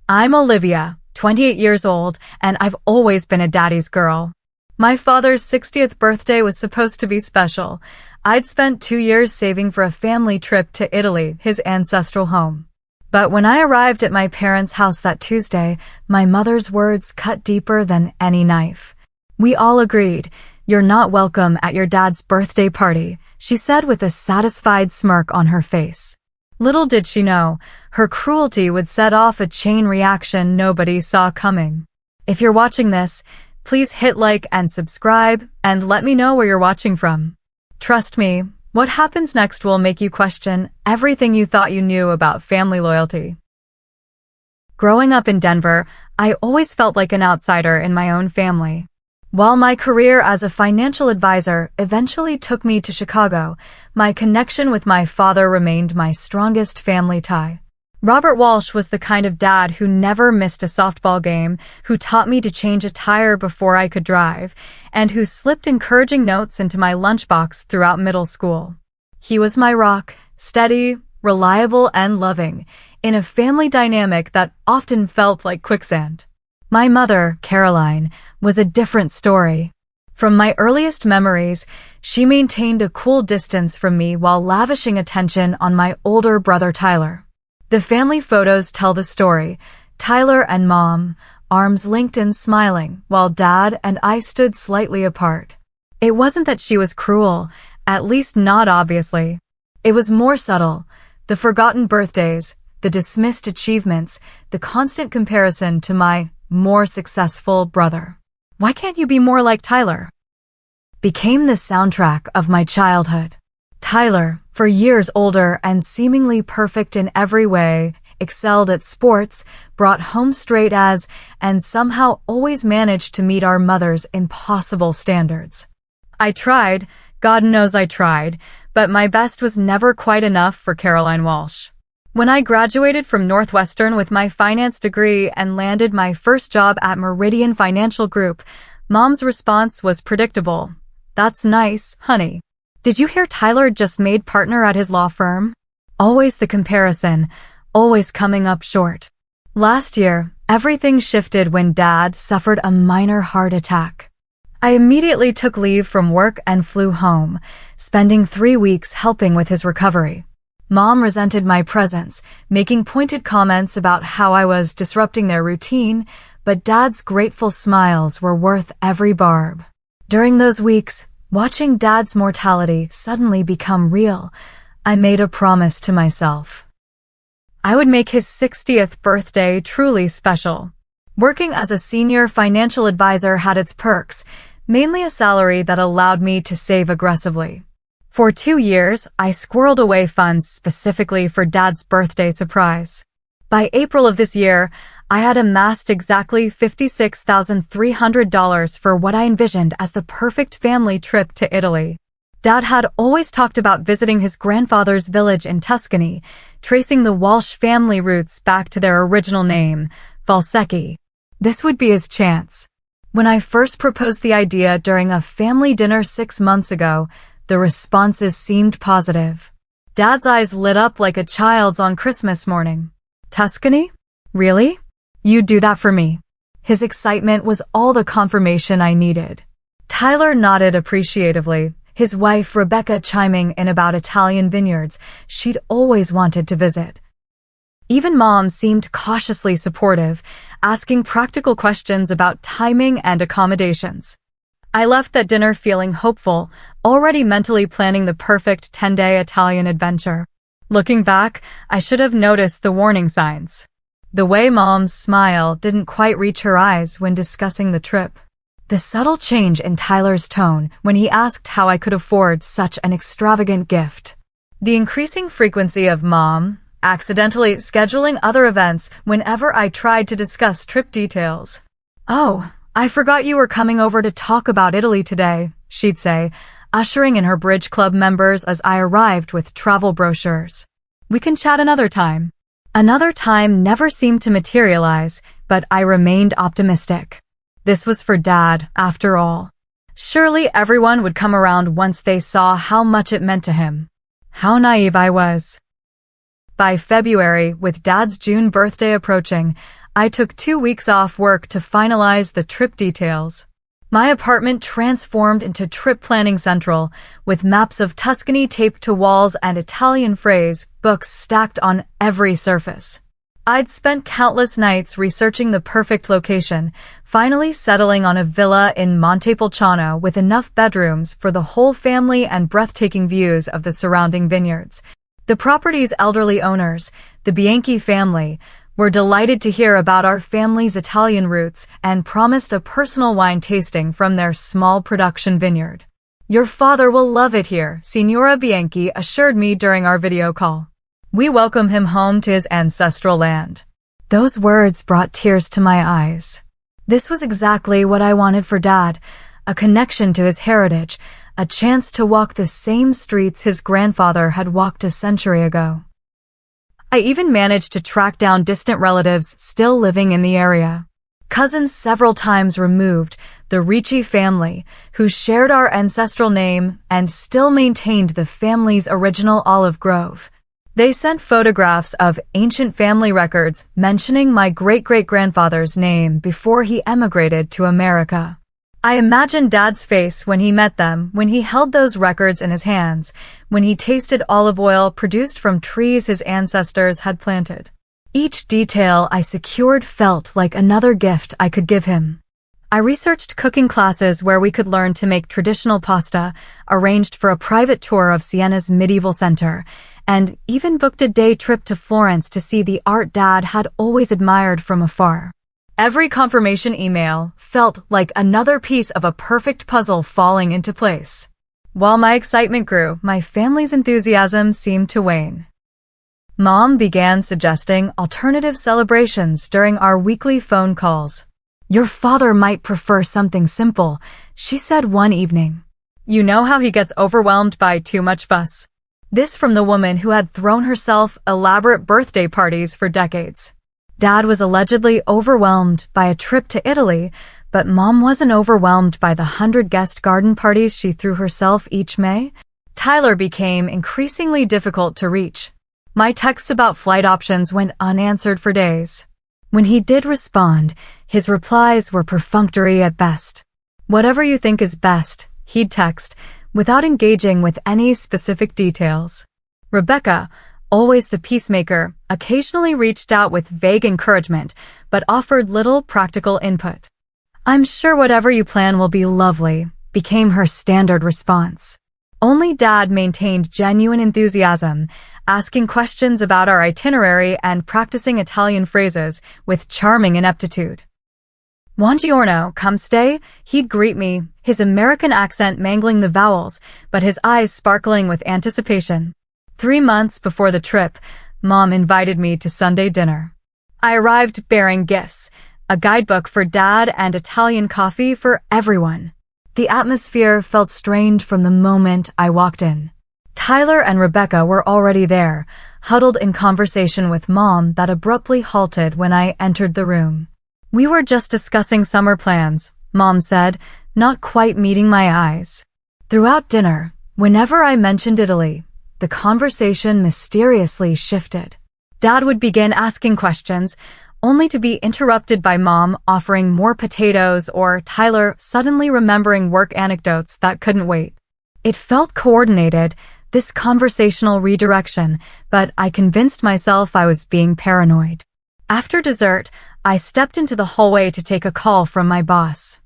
I'm Olivia, 28 years old, and I've always been a daddy's girl. My father's 60th birthday was supposed to be special. I'd spent 2 years saving for a family trip to Italy, his ancestral home. But when I arrived at my parents' house that Tuesday, my mother's words cut deeper than any knife. "We all agreed, you're not welcome at your dad's birthday party," she said with a satisfied smirk on her face. Little did she know, her cruelty would set off a chain reaction nobody saw coming. If you're watching this, please hit like and subscribe, and let me know where you're watching from. Trust me, what happens next will make you question everything you thought you knew about family loyalty. Growing up in Denver, I always felt like an outsider in my own family. While my career as a financial advisor eventually took me to Chicago, my connection with my father remained my strongest family tie. Robert Walsh was the kind of dad who never missed a softball game, who taught me to change a tire before I could drive, and who slipped encouraging notes into my lunchbox throughout middle school. He was my rock, steady, reliable, and loving, in a family dynamic that often felt like quicksand. My mother, Caroline, was a different story. From my earliest memories, she maintained a cool distance from me while lavishing attention on my older brother Tyler. The family photos tell the story: Tyler and Mom, arms linked and smiling, while Dad and I stood slightly apart. It wasn't that she was cruel, at least not obviously. It was more subtle: the forgotten birthdays, the dismissed achievements, the constant comparison to my more successful brother. "Why can't you be more like Tyler?" became the soundtrack of my childhood. Tyler, for years older and seemingly perfect in every way, excelled at sports, brought home straight A's, and somehow always managed to meet our mother's impossible standards. I tried, God knows I tried, but my best was never quite enough for Caroline Walsh. When I graduated from Northwestern with my finance degree and landed my first job at Meridian Financial Group, Mom's response was predictable. "That's nice, honey. Did you hear Tyler just made partner at his law firm?" Always the comparison, always coming up short. Last year, everything shifted when Dad suffered a minor heart attack. I immediately took leave from work and flew home, spending 3 weeks helping with his recovery. Mom resented my presence, making pointed comments about how I was disrupting their routine, but Dad's grateful smiles were worth every barb. During those weeks, watching Dad's mortality suddenly become real, I made a promise to myself. I would make his 60th birthday truly special. Working as a senior financial advisor had its perks, mainly a salary that allowed me to save aggressively. For 2 years, I squirreled away funds specifically for Dad's birthday surprise. By April of this year, I had amassed exactly $56,300 for what I envisioned as the perfect family trip to Italy. Dad had always talked about visiting his grandfather's village in Tuscany, tracing the Walsh family roots back to their original name, Valsecchi. This would be his chance. When I first proposed the idea during a family dinner 6 months ago, the responses seemed positive. Dad's eyes lit up like a child's on Christmas morning. "Tuscany? Really? You'd do that for me?" His excitement was all the confirmation I needed. Tyler nodded appreciatively, his wife Rebecca chiming in about Italian vineyards she'd always wanted to visit. Even Mom seemed cautiously supportive, asking practical questions about timing and accommodations. I left that dinner feeling hopeful, already mentally planning the perfect 10-day Italian adventure. Looking back, I should have noticed the warning signs. The way Mom's smile didn't quite reach her eyes when discussing the trip. The subtle change in Tyler's tone when he asked how I could afford such an extravagant gift. The increasing frequency of Mom accidentally scheduling other events whenever I tried to discuss trip details. "Oh, I forgot you were coming over to talk about Italy today," she'd say, ushering in her Bridge Club members as I arrived with travel brochures. "We can chat another time." Another time never seemed to materialize, but I remained optimistic. This was for Dad, after all. Surely everyone would come around once they saw how much it meant to him. How naive I was. By February, with Dad's June birthday approaching, I took 2 weeks off work to finalize the trip details. My apartment transformed into trip planning central, with maps of Tuscany taped to walls and Italian phrase books stacked on every surface. I'd spent countless nights researching the perfect location, finally settling on a villa in Montepulciano with enough bedrooms for the whole family and breathtaking views of the surrounding vineyards. The property's elderly owners, the Bianchi family, were delighted to hear about our family's Italian roots and promised a personal wine tasting from their small production vineyard. "Your father will love it here," Signora Bianchi assured me during our video call. "We welcome him home to his ancestral land." Those words brought tears to my eyes. This was exactly what I wanted for Dad, a connection to his heritage, a chance to walk the same streets his grandfather had walked a century ago. I even managed to track down distant relatives still living in the area. Cousins several times removed, the Ricci family, who shared our ancestral name and still maintained the family's original olive grove. They sent photographs of ancient family records mentioning my great-great-grandfather's name before he emigrated to America. I imagined Dad's face when he met them, when he held those records in his hands, when he tasted olive oil produced from trees his ancestors had planted. Each detail I secured felt like another gift I could give him. I researched cooking classes where we could learn to make traditional pasta, arranged for a private tour of Sienna's medieval center, and even booked a day trip to Florence to see the art Dad had always admired from afar. Every confirmation email felt like another piece of a perfect puzzle falling into place. While my excitement grew, my family's enthusiasm seemed to wane. Mom began suggesting alternative celebrations during our weekly phone calls. "Your father might prefer something simple," she said one evening. "You know how he gets overwhelmed by too much fuss." This from the woman who had thrown herself elaborate birthday parties for decades. Dad was allegedly overwhelmed by a trip to Italy, but Mom wasn't overwhelmed by the 100-guest garden parties she threw herself each May. Tyler became increasingly difficult to reach. My texts about flight options went unanswered for days. When he did respond, his replies were perfunctory at best. "Whatever you think is best," he'd text, without engaging with any specific details. Rebecca, always the peacemaker, occasionally reached out with vague encouragement, but offered little practical input. "I'm sure whatever you plan will be lovely," became her standard response. Only Dad maintained genuine enthusiasm, asking questions about our itinerary and practicing Italian phrases with charming ineptitude. "Buongiorno, come stay," he'd greet me, his American accent mangling the vowels, but his eyes sparkling with anticipation. 3 months before the trip, Mom invited me to Sunday dinner. I arrived bearing gifts, a guidebook for Dad and Italian coffee for everyone. The atmosphere felt strained from the moment I walked in. Tyler and Rebecca were already there, huddled in conversation with Mom that abruptly halted when I entered the room. "We were just discussing summer plans," Mom said, not quite meeting my eyes. Throughout dinner, whenever I mentioned Italy, the conversation mysteriously shifted. Dad would begin asking questions, only to be interrupted by Mom offering more potatoes or Tyler suddenly remembering work anecdotes that couldn't wait. It felt coordinated, this conversational redirection, but I convinced myself I was being paranoid. After dessert, I stepped into the hallway to take a call from my boss.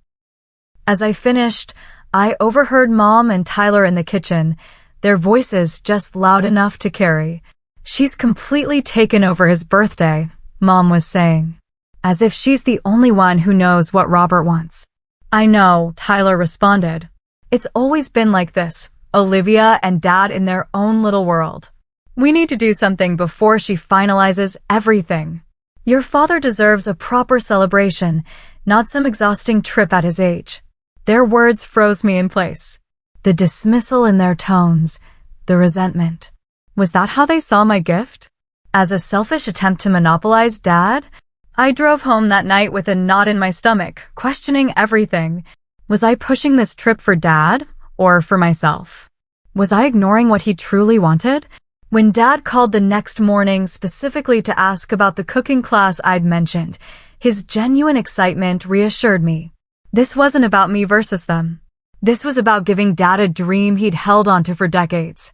As I finished, I overheard Mom and Tyler in the kitchen, their voices just loud enough to carry. "She's completely taken over his birthday," Mom was saying. "As if she's the only one who knows what Robert wants." "I know," Tyler responded. "It's always been like this, Olivia and Dad in their own little world. We need to do something before she finalizes everything. Your father deserves a proper celebration, not some exhausting trip at his age." Their words froze me in place. The dismissal in their tones, the resentment. Was that how they saw my gift? As a selfish attempt to monopolize Dad? I drove home that night with a knot in my stomach, questioning everything. Was I pushing this trip for Dad or for myself? Was I ignoring what he truly wanted? When Dad called the next morning specifically to ask about the cooking class I'd mentioned, his genuine excitement reassured me. This wasn't about me versus them. This was about giving Dad a dream he'd held onto for decades.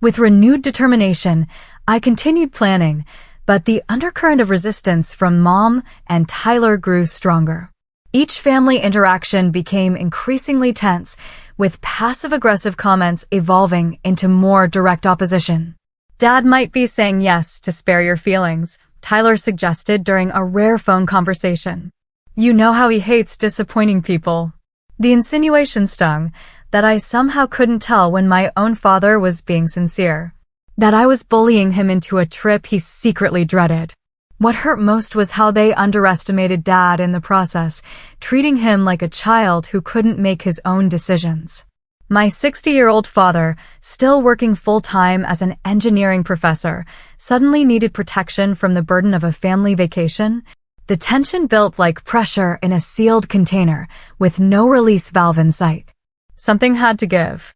With renewed determination, I continued planning, but the undercurrent of resistance from Mom and Tyler grew stronger. Each family interaction became increasingly tense, with passive-aggressive comments evolving into more direct opposition. Dad might be saying yes to spare your feelings, Tyler suggested during a rare phone conversation. You know how he hates disappointing people. The insinuation stung, that I somehow couldn't tell when my own father was being sincere. That I was bullying him into a trip he secretly dreaded. What hurt most was how they underestimated Dad in the process, treating him like a child who couldn't make his own decisions. My 60-year-old father, still working full-time as an engineering professor, suddenly needed protection from the burden of a family vacation. The tension built like pressure in a sealed container, with no release valve in sight. Something had to give.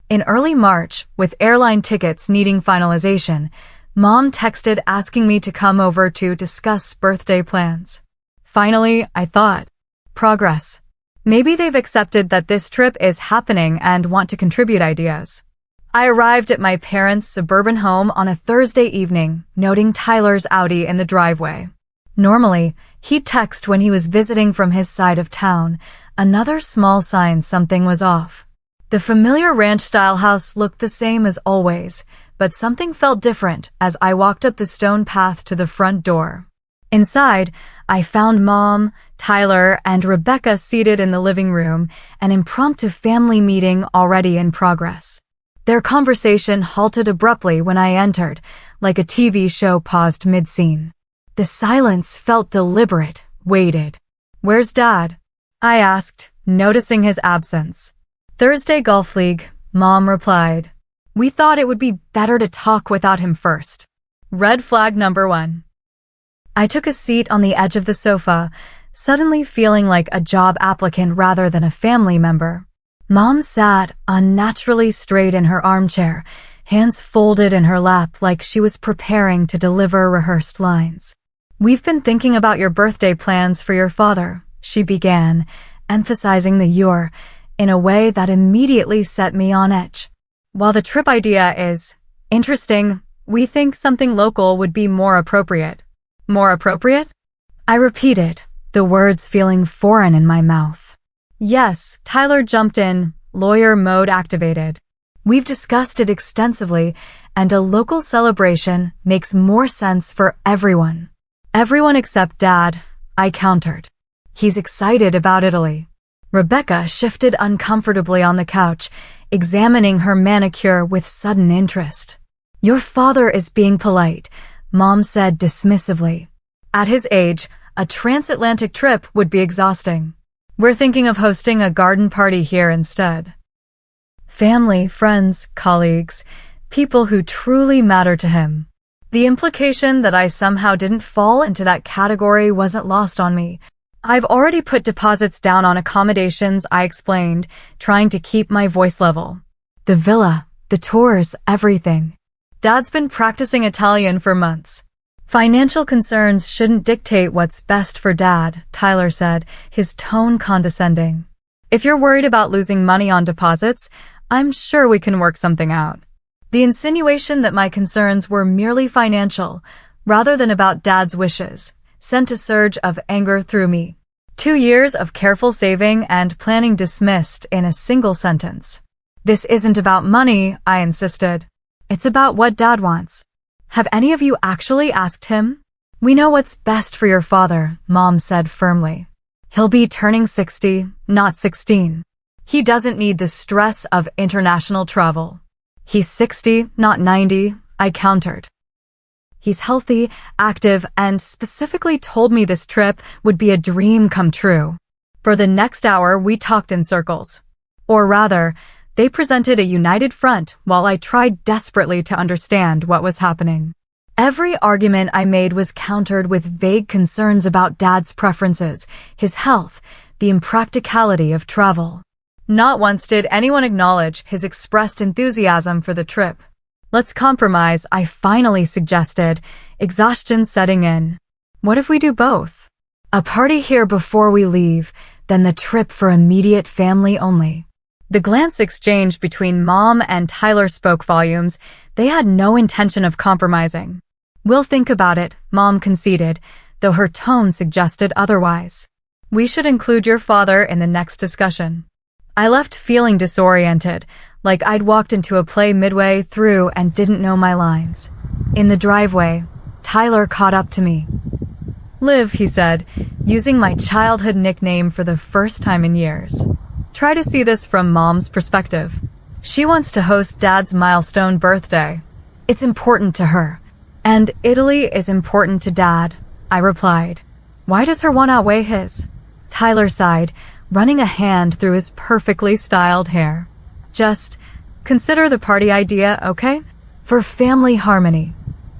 In early March, with airline tickets needing finalization, Mom texted asking me to come over to discuss birthday plans. Finally, I thought, progress. Maybe they've accepted that this trip is happening and want to contribute ideas. I arrived at my parents' suburban home on a Thursday evening, noting Tyler's Audi in the driveway. Normally, he'd text when he was visiting from his side of town, another small sign something was off. The familiar ranch-style house looked the same as always, but something felt different as I walked up the stone path to the front door. Inside, I found Mom, Tyler, and Rebecca seated in the living room, an impromptu family meeting already in progress. Their conversation halted abruptly when I entered, like a TV show paused mid-scene. The silence felt deliberate, weighted. "Where's Dad?" I asked, noticing his absence. "Thursday Golf League," Mom replied. "We thought it would be better to talk without him first." Red flag number 1. I took a seat on the edge of the sofa, suddenly feeling like a job applicant rather than a family member. Mom sat unnaturally straight in her armchair, hands folded in her lap like she was preparing to deliver rehearsed lines. "We've been thinking about your birthday plans for your father," she began, emphasizing the "your" in a way that immediately set me on edge. "While the trip idea is interesting, we think something local would be more appropriate." "More appropriate?" I repeated, the words feeling foreign in my mouth. "Yes," Tyler jumped in, lawyer mode activated. "We've discussed it extensively, and a local celebration makes more sense for everyone." "Everyone except Dad," I countered. "He's excited about Italy." Rebecca shifted uncomfortably on the couch, examining her manicure with sudden interest. "Your father is being polite," Mom said dismissively. "At his age, a transatlantic trip would be exhausting. We're thinking of hosting a garden party here instead." Family, friends, colleagues, people who truly matter to him. The implication that I somehow didn't fall into that category wasn't lost on me. "I've already put deposits down on accommodations," I explained, trying to keep my voice level. "The villa, the tours, everything. Dad's been practicing Italian for months." "Financial concerns shouldn't dictate what's best for Dad," Tyler said, his tone condescending. "If you're worried about losing money on deposits, I'm sure we can work something out." The insinuation that my concerns were merely financial, rather than about Dad's wishes, sent a surge of anger through me. 2 years of careful saving and planning dismissed in a single sentence. "This isn't about money," I insisted. "It's about what Dad wants." "Have any of you actually asked him?" "We know what's best for your father," Mom said firmly. "He'll be turning 60, not 16. He doesn't need the stress of international travel." "He's 60, not 90, I countered. "He's healthy, active, and specifically told me this trip would be a dream come true." For the next hour, we talked in circles. Or rather, they presented a united front while I tried desperately to understand what was happening. Every argument I made was countered with vague concerns about Dad's preferences, his health, the impracticality of travel. Not once did anyone acknowledge his expressed enthusiasm for the trip. Let's compromise, I finally suggested, exhaustion setting in. What if we do both? A party here before we leave, then the trip for immediate family only. The glance exchange between Mom and Tyler spoke volumes. They had no intention of compromising. We'll think about it, Mom conceded, though her tone suggested otherwise. We should include your father in the next discussion. I left feeling disoriented, like I'd walked into a play midway through and didn't know my lines. In the driveway, Tyler caught up to me. Liv, he said, using my childhood nickname for the first time in years. Try to see this from Mom's perspective. She wants to host Dad's milestone birthday. It's important to her. And Italy is important to Dad, I replied. Why does her want outweigh his? Tyler sighed, running a hand through his perfectly styled hair. Just consider the party idea, okay? For family harmony.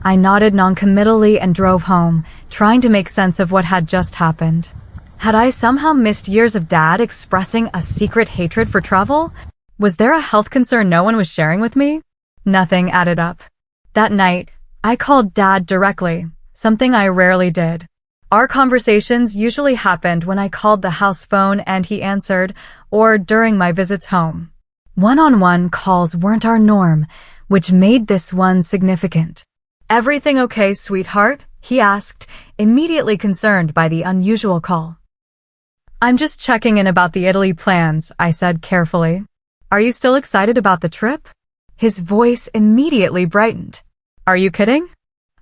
I nodded noncommittally and drove home, trying to make sense of what had just happened. Had I somehow missed years of Dad expressing a secret hatred for travel? Was there a health concern no one was sharing with me? Nothing added up. That night, I called Dad directly, something I rarely did. Our conversations usually happened when I called the house phone and he answered, or during my visits home. One-on-one calls weren't our norm, which made this one significant. Everything okay, sweetheart? He asked, immediately concerned by the unusual call. I'm just checking in about the Italy plans, I said carefully. Are you still excited about the trip? His voice immediately brightened. Are you kidding?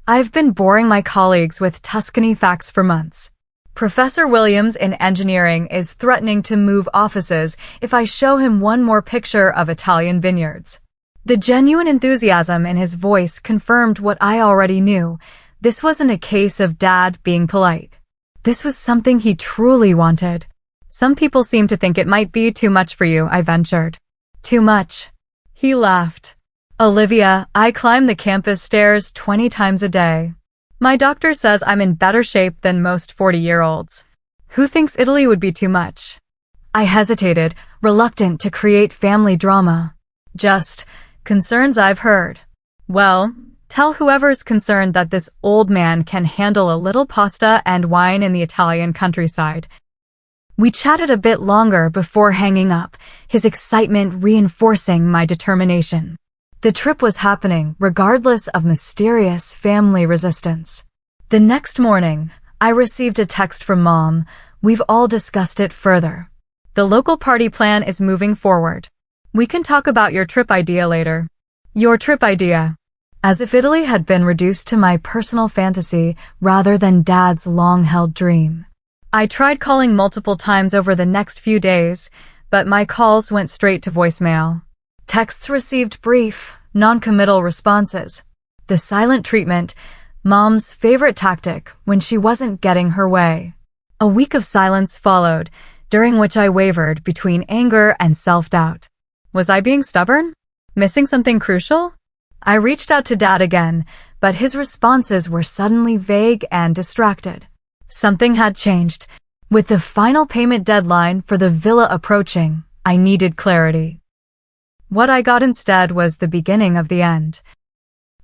I've been boring my colleagues with Tuscany facts for months. Professor Williams in engineering is threatening to move offices if I show him one more picture of Italian vineyards. The genuine enthusiasm in his voice confirmed what I already knew. This wasn't a case of Dad being polite. This was something he truly wanted. Some people seem to think it might be too much for you, I ventured. Too much. He laughed. Olivia, I climb the campus stairs 20 times a day. My doctor says I'm in better shape than most 40-year-olds. Who thinks Italy would be too much? I hesitated, reluctant to create family drama. Just concerns I've heard. Well, tell whoever's concerned that this old man can handle a little pasta and wine in the Italian countryside. We chatted a bit longer before hanging up, his excitement reinforcing my determination. The trip was happening, regardless of mysterious family resistance. The next morning, I received a text from Mom. We've all discussed it further. The local party plan is moving forward. We can talk about your trip idea later. Your trip idea. As if Italy had been reduced to my personal fantasy rather than Dad's long-held dream. I tried calling multiple times over the next few days, but my calls went straight to voicemail. Texts received brief, non-committal responses. The silent treatment, Mom's favorite tactic when she wasn't getting her way. A week of silence followed, during which I wavered between anger and self-doubt. Was I being stubborn? Missing something crucial? I reached out to Dad again, but his responses were suddenly vague and distracted. Something had changed. With the final payment deadline for the villa approaching, I needed clarity. What I got instead was the beginning of the end.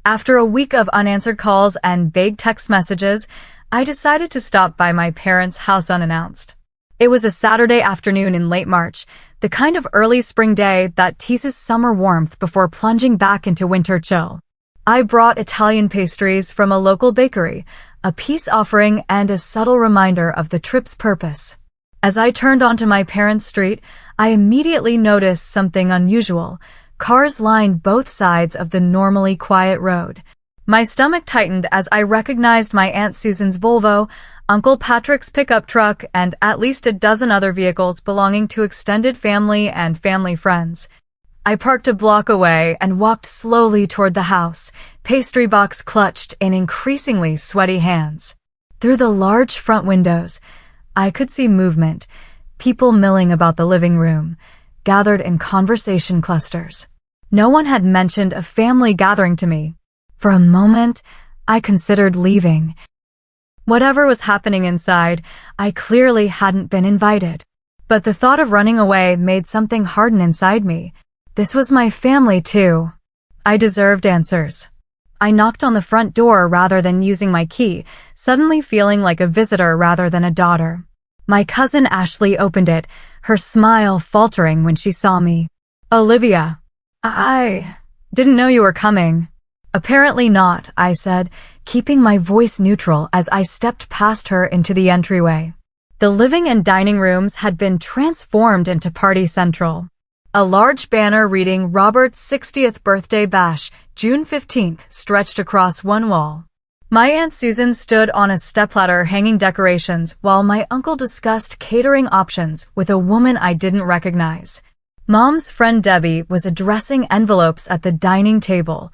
After a week of unanswered calls and vague text messages, I decided to stop by my parents' house unannounced. It was a Saturday afternoon in late March, the kind of early spring day that teases summer warmth before plunging back into winter chill. I brought Italian pastries from a local bakery, a peace offering and a subtle reminder of the trip's purpose. As I turned onto my parents' street, I immediately noticed something unusual. Cars lined both sides of the normally quiet road. My stomach tightened as I recognized my Aunt Susan's Volvo, Uncle Patrick's pickup truck, and at least a dozen other vehicles belonging to extended family and family friends. I parked a block away and walked slowly toward the house, pastry box clutched in increasingly sweaty hands. Through the large front windows, I could see movement, people milling about the living room, gathered in conversation clusters. No one had mentioned a family gathering to me. For a moment, I considered leaving. Whatever was happening inside, I clearly hadn't been invited. But the thought of running away made something harden inside me. This was my family too. I deserved answers. I knocked on the front door rather than using my key, suddenly feeling like a visitor rather than a daughter. My cousin Ashley opened it, her smile faltering when she saw me. Olivia, I didn't know you were coming. Apparently not, I said, keeping my voice neutral as I stepped past her into the entryway. The living and dining rooms had been transformed into Party Central. A large banner reading Robert's 60th birthday bash, June 15th, stretched across one wall. My Aunt Susan stood on a stepladder hanging decorations while my uncle discussed catering options with a woman I didn't recognize. Mom's friend Debbie was addressing envelopes at the dining table.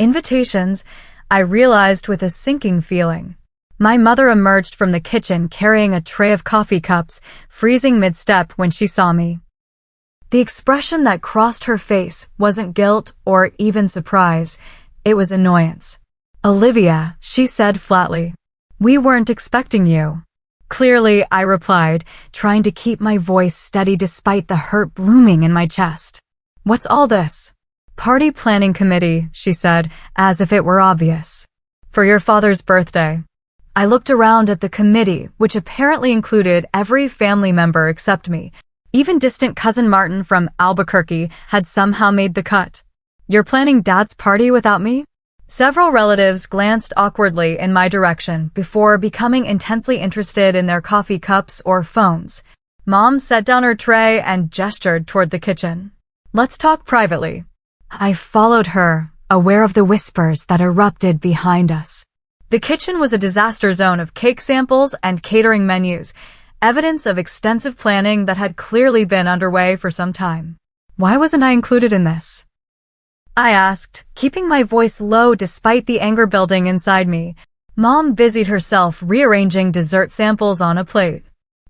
Invitations, I realized with a sinking feeling. My mother emerged from the kitchen carrying a tray of coffee cups, freezing mid-step when she saw me. The expression that crossed her face wasn't guilt or even surprise. It was annoyance. Olivia, she said flatly. We weren't expecting you. Clearly, I replied, trying to keep my voice steady despite the hurt blooming in my chest. What's all this? Party planning committee, she said, as if it were obvious. For your father's birthday. I looked around at the committee, which apparently included every family member except me. Even distant cousin Martin from Albuquerque had somehow made the cut. You're planning Dad's party without me? Several relatives glanced awkwardly in my direction before becoming intensely interested in their coffee cups or phones. Mom set down her tray and gestured toward the kitchen. Let's talk privately. I followed her, aware of the whispers that erupted behind us. The kitchen was a disaster zone of cake samples and catering menus, evidence of extensive planning that had clearly been underway for some time. Why wasn't I included in this? I asked, keeping my voice low despite the anger building inside me. Mom busied herself rearranging dessert samples on a plate.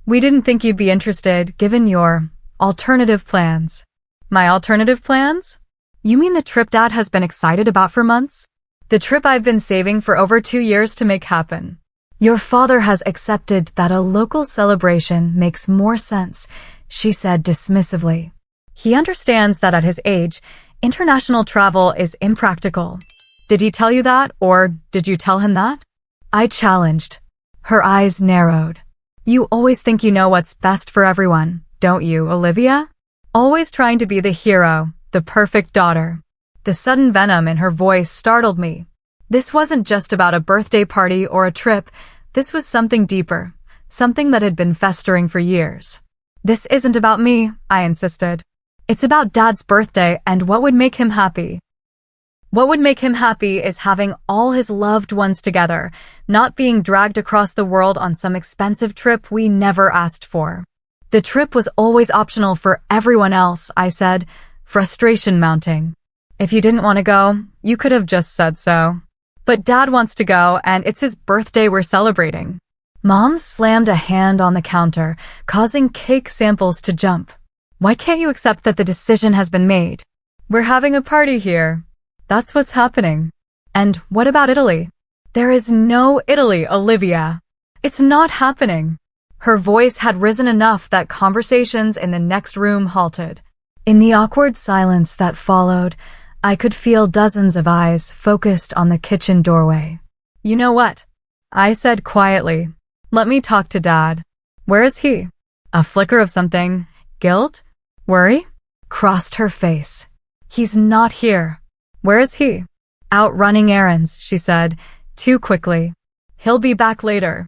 We didn't think you'd be interested, given your alternative plans. My alternative plans? You mean the trip Dad has been excited about for months? The trip I've been saving for over 2 years to make happen. Your father has accepted that a local celebration makes more sense, she said dismissively. He understands that at his age, international travel is impractical. Did he tell you that, or did you tell him that? I challenged. Her eyes narrowed. You always think you know what's best for everyone, don't you, Olivia? Always trying to be the hero, the perfect daughter. The sudden venom in her voice startled me. This wasn't just about a birthday party or a trip. This was something deeper, something that had been festering for years. This isn't about me, I insisted. It's about Dad's birthday and what would make him happy. What would make him happy is having all his loved ones together, not being dragged across the world on some expensive trip we never asked for. The trip was always optional for everyone else, I said, frustration mounting. If you didn't want to go, you could have just said so. But Dad wants to go, and it's his birthday we're celebrating. Mom slammed a hand on the counter, causing cake samples to jump. Why can't you accept that the decision has been made? We're having a party here. That's what's happening. And what about Italy? There is no Italy, Olivia. It's not happening. Her voice had risen enough that conversations in the next room halted. In the awkward silence that followed, I could feel dozens of eyes focused on the kitchen doorway. You know what? I said quietly. Let me talk to Dad. Where is he? A flicker of something. Guilt? Worry? Crossed her face. He's not here. Where is he? Out running errands, she said, too quickly. He'll be back later.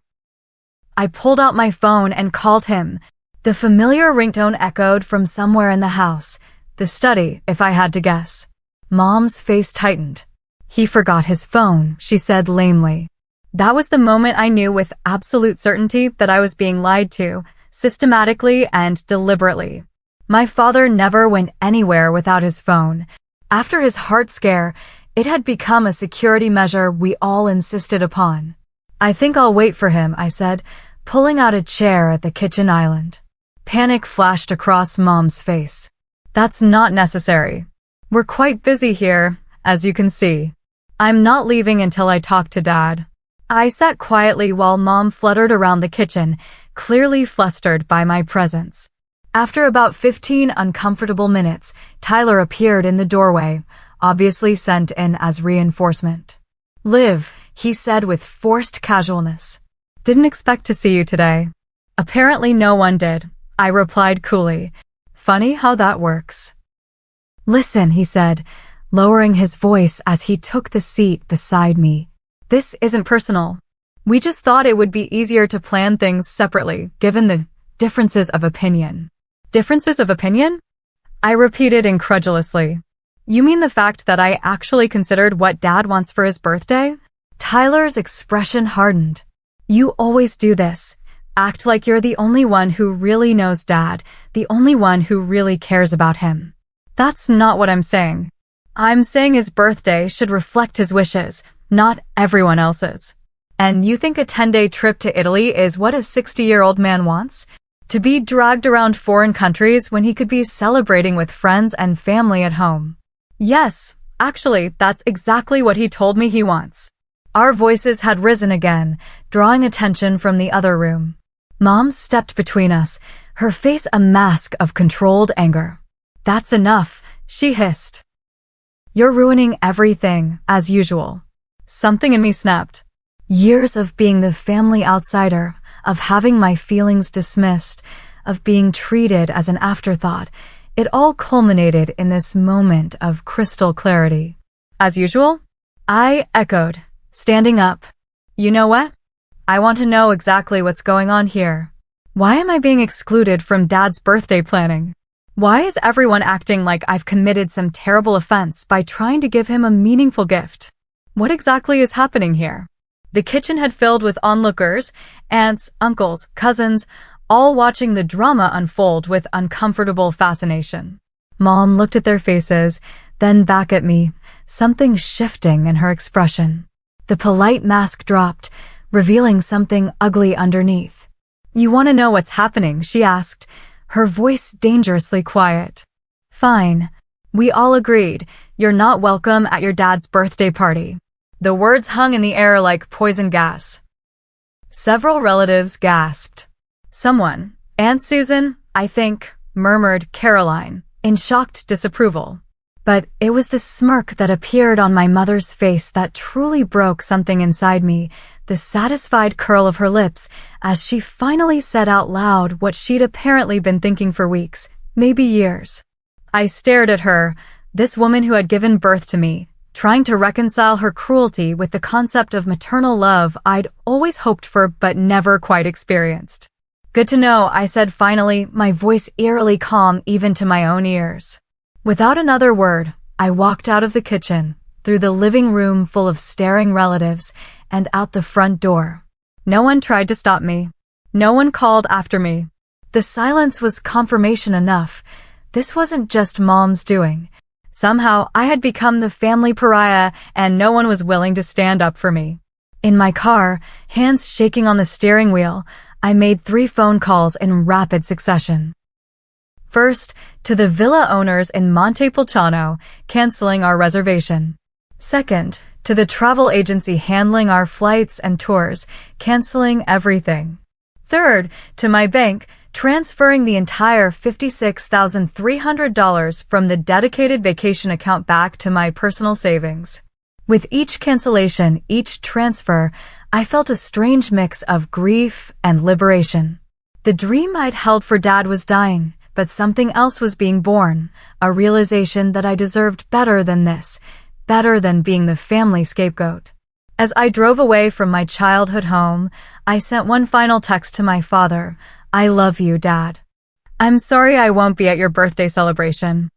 I pulled out my phone and called him. The familiar ringtone echoed from somewhere in the house. The study, if I had to guess. Mom's face tightened. He forgot his phone, she said lamely. That was the moment I knew with absolute certainty that I was being lied to, systematically and deliberately. My father never went anywhere without his phone. After his heart scare, it had become a security measure we all insisted upon. I think I'll wait for him, I said, pulling out a chair at the kitchen island. Panic flashed across Mom's face. That's not necessary. We're quite busy here, as you can see. I'm not leaving until I talk to Dad. I sat quietly while Mom fluttered around the kitchen, clearly flustered by my presence. After about 15 uncomfortable minutes, Tyler appeared in the doorway, obviously sent in as reinforcement. "Liv," he said with forced casualness. "Didn't expect to see you today." "Apparently no one did," I replied coolly. "Funny how that works." "Listen," he said, lowering his voice as he took the seat beside me. "This isn't personal. We just thought it would be easier to plan things separately, given the differences of opinion." "Differences of opinion?" I repeated incredulously. "You mean the fact that I actually considered what Dad wants for his birthday?" Tyler's expression hardened. "You always do this. Act like you're the only one who really knows Dad, the only one who really cares about him." "That's not what I'm saying. I'm saying his birthday should reflect his wishes, not everyone else's." "And you think a 10-day trip to Italy is what a 60-year-old man wants? To be dragged around foreign countries when he could be celebrating with friends and family at home?" "Yes, actually, that's exactly what he told me he wants." Our voices had risen again, drawing attention from the other room. Mom stepped between us, her face a mask of controlled anger. "That's enough," she hissed. "You're ruining everything, as usual." Something in me snapped. Years of being the family outsider, of having my feelings dismissed, of being treated as an afterthought, it all culminated in this moment of crystal clarity. "As usual?" I echoed, standing up. "You know what? I want to know exactly what's going on here. Why am I being excluded from Dad's birthday planning? Why is everyone acting like I've committed some terrible offense by trying to give him a meaningful gift? What exactly is happening here?" The kitchen had filled with onlookers, aunts, uncles, cousins, all watching the drama unfold with uncomfortable fascination. Mom looked at their faces, then back at me, something shifting in her expression. The polite mask dropped, revealing something ugly underneath. "You want to know what's happening?" she asked, her voice dangerously quiet. "Fine. We all agreed. You're not welcome at your dad's birthday party." The words hung in the air like poison gas. Several relatives gasped. Someone, Aunt Susan, I think, murmured Caroline, in shocked disapproval. But it was the smirk that appeared on my mother's face that truly broke something inside me, the satisfied curl of her lips as she finally said out loud what she'd apparently been thinking for weeks, maybe years. I stared at her, this woman who had given birth to me, trying to reconcile her cruelty with the concept of maternal love I'd always hoped for but never quite experienced. "Good to know," I said finally, my voice eerily calm even to my own ears. Without another word, I walked out of the kitchen, through the living room full of staring relatives, and out the front door. No one tried to stop me. No one called after me. The silence was confirmation enough. This wasn't just Mom's doing. Somehow, I had become the family pariah, and no one was willing to stand up for me. In my car, hands shaking on the steering wheel, I made 3 phone calls in rapid succession. First, to the villa owners in Montepulciano, canceling our reservation. Second, to the travel agency handling our flights and tours, canceling everything. Third, to my bank, transferring the entire $56,300 from the dedicated vacation account back to my personal savings. With each cancellation, each transfer, I felt a strange mix of grief and liberation. The dream I'd held for Dad was dying, but something else was being born, a realization that I deserved better than this, better than being the family scapegoat. As I drove away from my childhood home, I sent one final text to my father. "I love you, Dad. I'm sorry I won't be at your birthday celebration.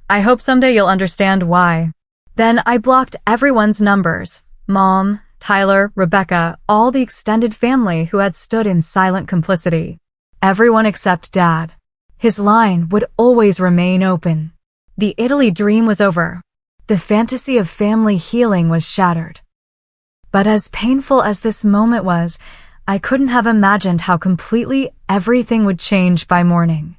I hope someday you'll understand why." Then I blocked everyone's numbers. Mom, Tyler, Rebecca, all the extended family who had stood in silent complicity. Everyone except Dad. His line would always remain open. The Italy dream was over. The fantasy of family healing was shattered. But as painful as this moment was, I couldn't have imagined how completely everything would change by morning.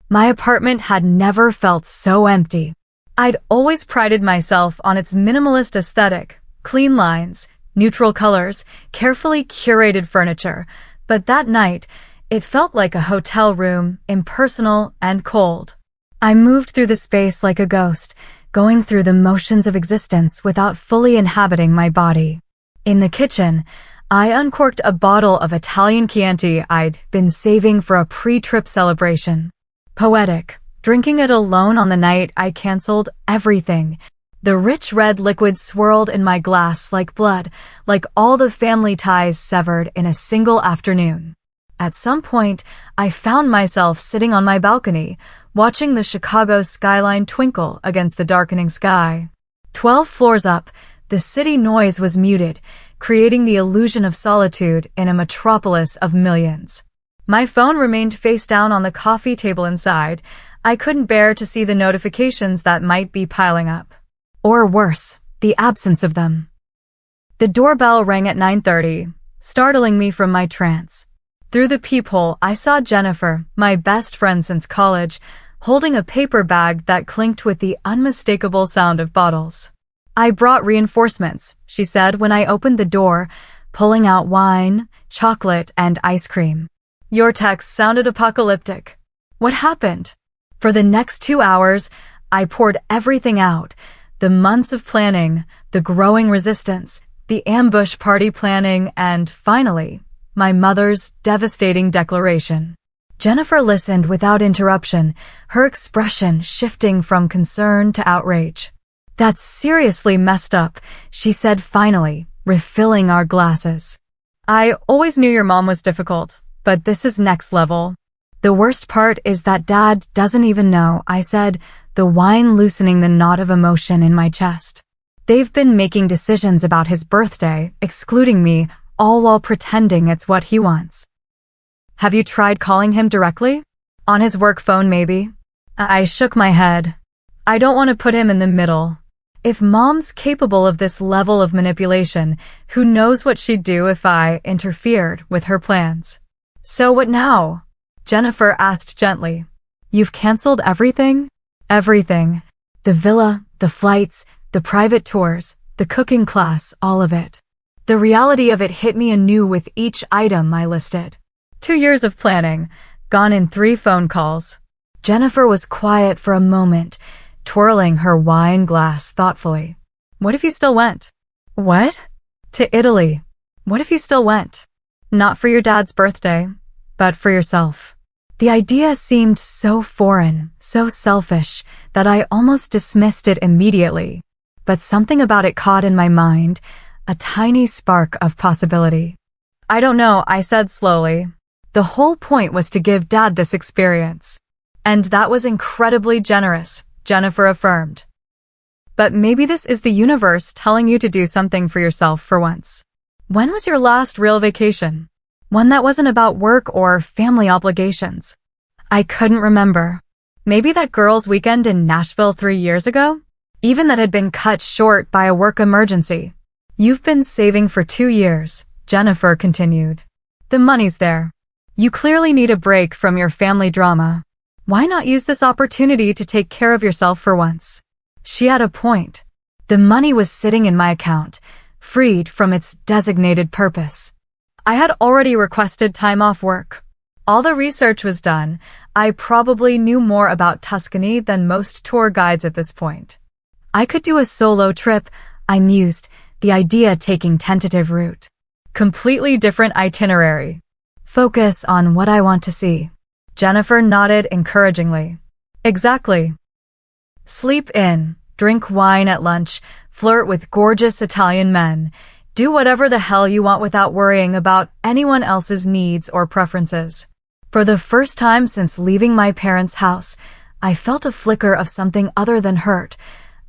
My apartment had never felt so empty. I'd always prided myself on its minimalist aesthetic, clean lines, neutral colors, carefully curated furniture, but that night, it felt like a hotel room, impersonal and cold. I moved through the space like a ghost, going through the motions of existence without fully inhabiting my body. In the kitchen, I uncorked a bottle of Italian Chianti I'd been saving for a pre-trip celebration. Poetic, drinking it alone on the night I canceled everything. The rich red liquid swirled in my glass like blood, like all the family ties severed in a single afternoon. At some point, I found myself sitting on my balcony, watching the Chicago skyline twinkle against the darkening sky. 12 floors up, the city noise was muted, creating the illusion of solitude in a metropolis of millions. My phone remained face down on the coffee table inside. I couldn't bear to see the notifications that might be piling up. Or worse, the absence of them. The doorbell rang at 9:30, startling me from my trance. Through the peephole, I saw Jennifer, my best friend since college, holding a paper bag that clinked with the unmistakable sound of bottles. "I brought reinforcements," she said when I opened the door, pulling out wine, chocolate, and ice cream. "Your text sounded apocalyptic. What happened?" For the next 2 hours, I poured everything out. The months of planning, the growing resistance, the ambush party planning, and finally, my mother's devastating declaration. Jennifer listened without interruption, her expression shifting from concern to outrage. "That's seriously messed up," she said finally, refilling our glasses. "I always knew your mom was difficult, but this is next level." "The worst part is that Dad doesn't even know," I said, the wine loosening the knot of emotion in my chest. "They've been making decisions about his birthday, excluding me, all while pretending it's what he wants." "Have you tried calling him directly? On his work phone, maybe?" I shook my head. "I don't want to put him in the middle. If Mom's capable of this level of manipulation, who knows what she'd do if I interfered with her plans?" "So what now?" Jennifer asked gently. "You've canceled everything?" "Everything. The villa, the flights, the private tours, the cooking class, all of it." The reality of it hit me anew with each item I listed. 2 years of planning, gone in 3 phone calls. Jennifer was quiet for a moment, twirling her wine glass thoughtfully. "What if you still went?" "What?" "To Italy. What if you still went? Not for your dad's birthday, but for yourself." The idea seemed so foreign, so selfish, that I almost dismissed it immediately. But something about it caught in my mind, a tiny spark of possibility. "I don't know," I said slowly. "The whole point was to give Dad this experience. And that was incredibly generous," Jennifer affirmed. "But maybe this is the universe telling you to do something for yourself for once." "When was your last real vacation? One that wasn't about work or family obligations?" I couldn't remember. Maybe that girls' weekend in Nashville 3 years ago? Even that had been cut short by a work emergency. "You've been saving for 2 years, Jennifer continued. "The money's there. You clearly need a break from your family drama. Why not use this opportunity to take care of yourself for once?" She had a point. The money was sitting in my account, freed from its designated purpose. I had already requested time off work. All the research was done. I probably knew more about Tuscany than most tour guides at this point. I could do a solo trip, I mused, the idea taking tentative root. Completely different itinerary. Focus on what I want to see. Jennifer nodded encouragingly. "Exactly. Sleep in, drink wine at lunch, flirt with gorgeous Italian men, do whatever the hell you want without worrying about anyone else's needs or preferences." For the first time since leaving my parents' house, I felt a flicker of something other than hurt,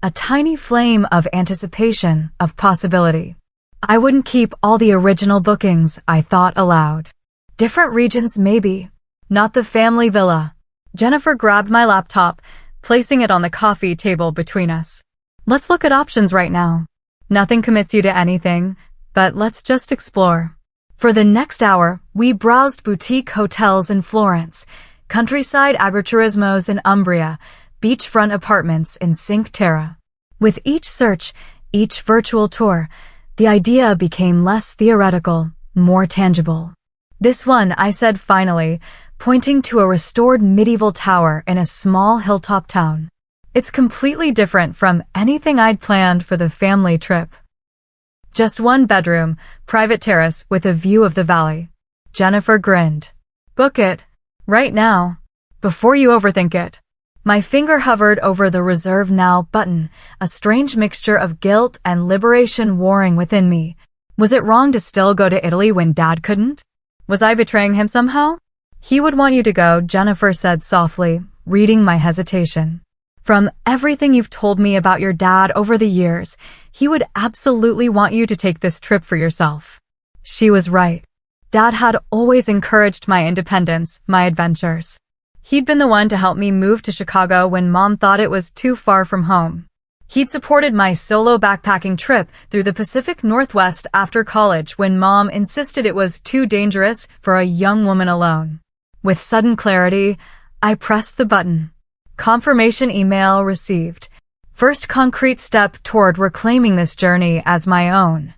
a tiny flame of anticipation, of possibility. I wouldn't keep all the original bookings, I thought aloud. Different regions maybe, not the family villa. Jennifer grabbed my laptop, placing it on the coffee table between us. "Let's look at options right now. Nothing commits you to anything, but let's just explore." For the next hour, we browsed boutique hotels in Florence, countryside agriturismos in Umbria, beachfront apartments in Cinque Terre. With each search, each virtual tour, the idea became less theoretical, more tangible. "This one," I said finally, pointing to a restored medieval tower in a small hilltop town. It's completely different from anything I'd planned for the family trip. Just one bedroom, private terrace with a view of the valley. Jennifer grinned. Book it. Right now. Before you overthink it. My finger hovered over the reserve now button, a strange mixture of guilt and liberation warring within me. Was it wrong to still go to Italy when Dad couldn't? Was I betraying him somehow? He would want you to go, Jennifer said softly, reading my hesitation. From everything you've told me about your dad over the years, he would absolutely want you to take this trip for yourself. She was right. Dad had always encouraged my independence, my adventures. He'd been the one to help me move to Chicago when Mom thought it was too far from home. He'd supported my solo backpacking trip through the Pacific Northwest after college when Mom insisted it was too dangerous for a young woman alone. With sudden clarity, I pressed the button. Confirmation email received. First concrete step toward reclaiming this journey as my own.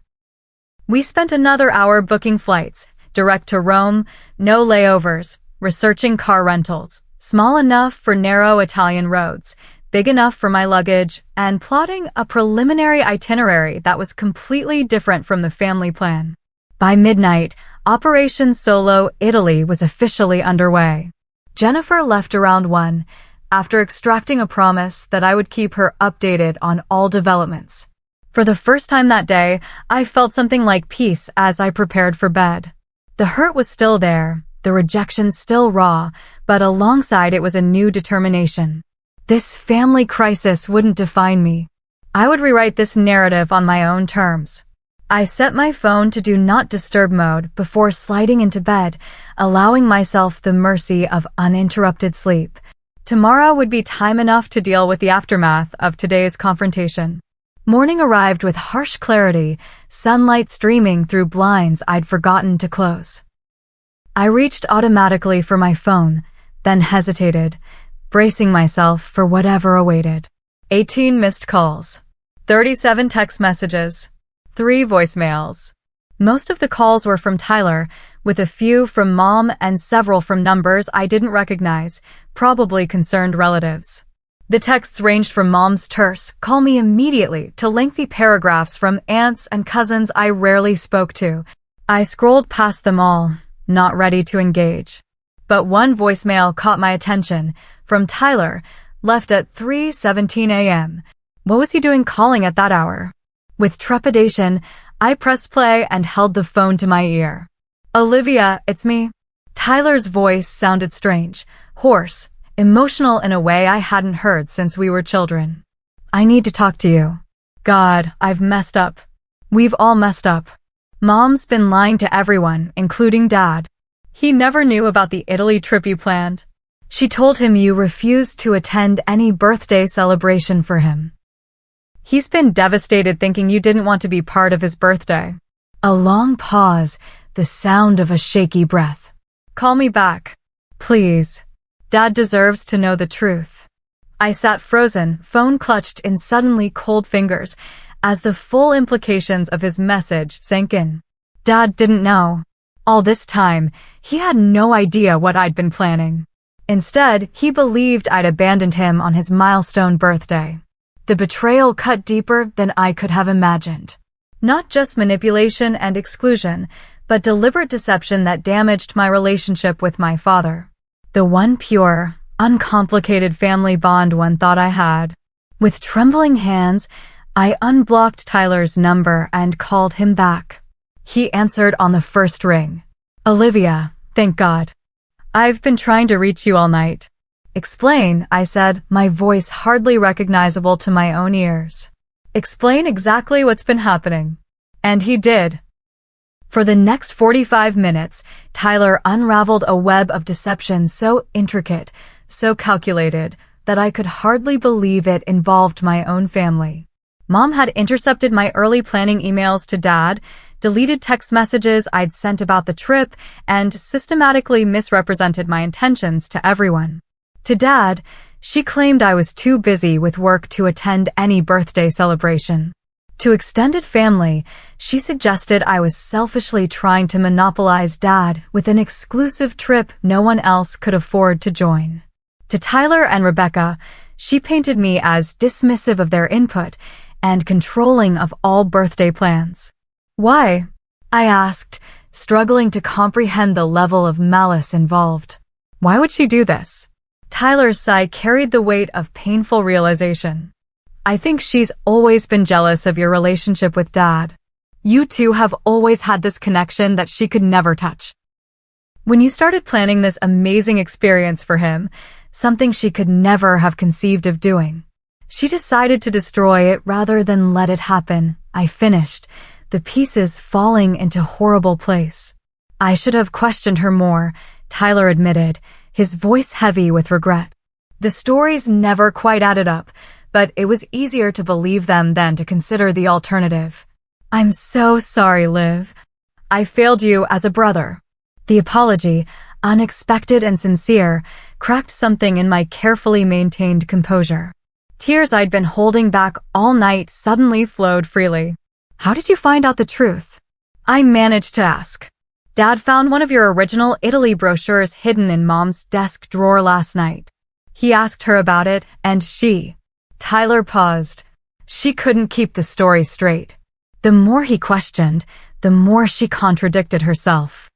We spent another hour booking flights, direct to Rome, no layovers, researching car rentals, small enough for narrow Italian roads, big enough for my luggage, and plotting a preliminary itinerary that was completely different from the family plan. By midnight, Operation Solo Italy was officially underway. Jennifer left around 1, after extracting a promise that I would keep her updated on all developments. For the first time that day, I felt something like peace as I prepared for bed. The hurt was still there, the rejection still raw, but alongside it was a new determination. This family crisis wouldn't define me. I would rewrite this narrative on my own terms. I set my phone to do not disturb mode before sliding into bed, allowing myself the mercy of uninterrupted sleep. Tomorrow would be time enough to deal with the aftermath of today's confrontation. Morning arrived with harsh clarity, sunlight streaming through blinds I'd forgotten to close. I reached automatically for my phone, then hesitated, bracing myself for whatever awaited. 18 missed calls. 37 text messages. 3 voicemails. Most of the calls were from Tyler, with a few from Mom and several from numbers I didn't recognize, probably concerned relatives. The texts ranged from Mom's terse, "Call me immediately," to lengthy paragraphs from aunts and cousins I rarely spoke to. I scrolled past them all, not ready to engage. But one voicemail caught my attention, from Tyler, left at 3:17 a.m. What was he doing calling at that hour? With trepidation, I pressed play and held the phone to my ear. "Olivia, it's me." Tyler's voice sounded strange, hoarse, emotional in a way I hadn't heard since we were children. "I need to talk to you. God, I've messed up. We've all messed up. Mom's been lying to everyone, including Dad. He never knew about the Italy trip you planned. She told him you refused to attend any birthday celebration for him. He's been devastated thinking you didn't want to be part of his birthday." A long pause, the sound of a shaky breath. "Call me back. Please. Dad deserves to know the truth." I sat frozen, phone clutched in suddenly cold fingers, as the full implications of his message sank in. Dad didn't know. All this time, he had no idea what I'd been planning. Instead, he believed I'd abandoned him on his milestone birthday. The betrayal cut deeper than I could have imagined. Not just manipulation and exclusion, but deliberate deception that damaged my relationship with my father. The one pure, uncomplicated family bond one thought I had. With trembling hands, I unblocked Tyler's number and called him back. He answered on the first ring. "Olivia, thank God. I've been trying to reach you all night." "Explain," I said, my voice hardly recognizable to my own ears. "Explain exactly what's been happening." And he did. For the next 45 minutes, Tyler unraveled a web of deception so intricate, so calculated, that I could hardly believe it involved my own family. Mom had intercepted my early planning emails to Dad, deleted text messages I'd sent about the trip, and systematically misrepresented my intentions to everyone. To Dad, she claimed I was too busy with work to attend any birthday celebration. To extended family, she suggested I was selfishly trying to monopolize Dad with an exclusive trip no one else could afford to join. To Tyler and Rebecca, She painted me as dismissive of their input and controlling of all birthday plans. Why? I asked, struggling to comprehend the level of malice involved. Why would she do this? Tyler's sigh carried the weight of painful realization. I think she's always been jealous of your relationship with Dad. You two have always had this connection that she could never touch. When you started planning this amazing experience for him, something she could never have conceived of doing, she decided to destroy it rather than let it happen. I finished, the pieces falling into horrible place. I should have questioned her more, Tyler admitted, his voice heavy with regret. The stories never quite added up, but it was easier to believe them than to consider the alternative. I'm so sorry, Liv. I failed you as a brother. The apology, unexpected and sincere, cracked something in my carefully maintained composure. Tears I'd been holding back all night suddenly flowed freely. How did you find out the truth? I managed to ask. Dad found one of your original Italy brochures hidden in Mom's desk drawer last night. He asked her about it, and Tyler paused. She couldn't keep the story straight. The more he questioned, the more she contradicted herself.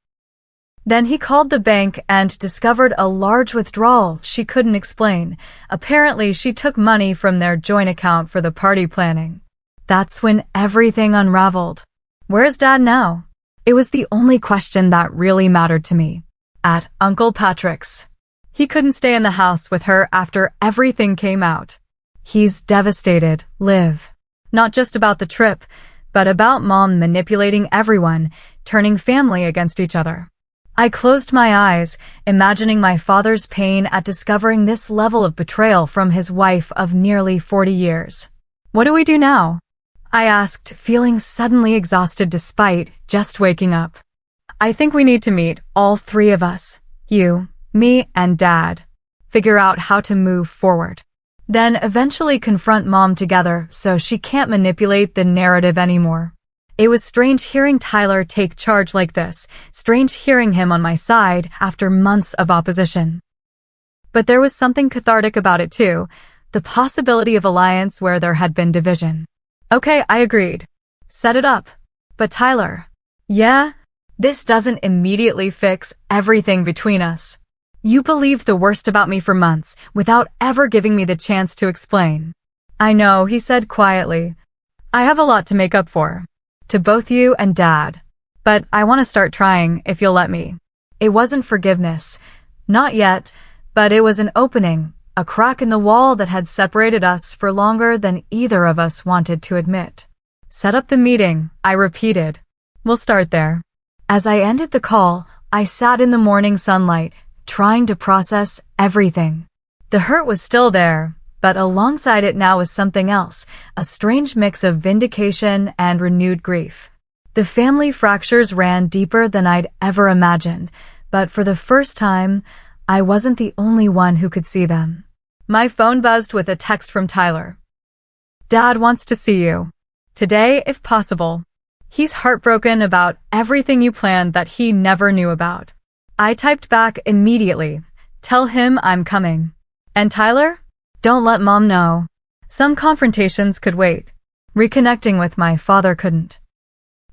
Then he called the bank and discovered a large withdrawal she couldn't explain. Apparently, she took money from their joint account for the party planning. That's when everything unraveled. Where's Dad now? It was the only question that really mattered to me. At Uncle Patrick's. He couldn't stay in the house with her after everything came out. He's devastated, Liv. Not just about the trip, but about Mom manipulating everyone, turning family against each other. I closed my eyes, imagining my father's pain at discovering this level of betrayal from his wife of nearly 40 years. What do we do now? I asked, feeling suddenly exhausted despite just waking up. I think we need to meet, all three of us. You, me, and Dad. Figure out how to move forward. Then eventually confront Mom together so she can't manipulate the narrative anymore. It was strange hearing Tyler take charge like this, strange hearing him on my side after months of opposition. But there was something cathartic about it too, the possibility of alliance where there had been division. Okay, I agreed. Set it up. But Tyler, yeah? This doesn't immediately fix everything between us. You believed the worst about me for months without ever giving me the chance to explain. I know, he said quietly. I have a lot to make up for. To both you and Dad. But I want to start trying, if you'll let me. It wasn't forgiveness. Not yet, but it was an opening, a crack in the wall that had separated us for longer than either of us wanted to admit. Set up the meeting, I repeated. We'll start there. As I ended the call, I sat in the morning sunlight, trying to process everything. The hurt was still there, but alongside it now was something else, a strange mix of vindication and renewed grief. The family fractures ran deeper than I'd ever imagined, but for the first time, I wasn't the only one who could see them. My phone buzzed with a text from Tyler. Dad wants to see you. Today, if possible. He's heartbroken about everything you planned that he never knew about. I typed back immediately. Tell him I'm coming. And Tyler? Don't let Mom know. Some confrontations could wait. Reconnecting with my father couldn't.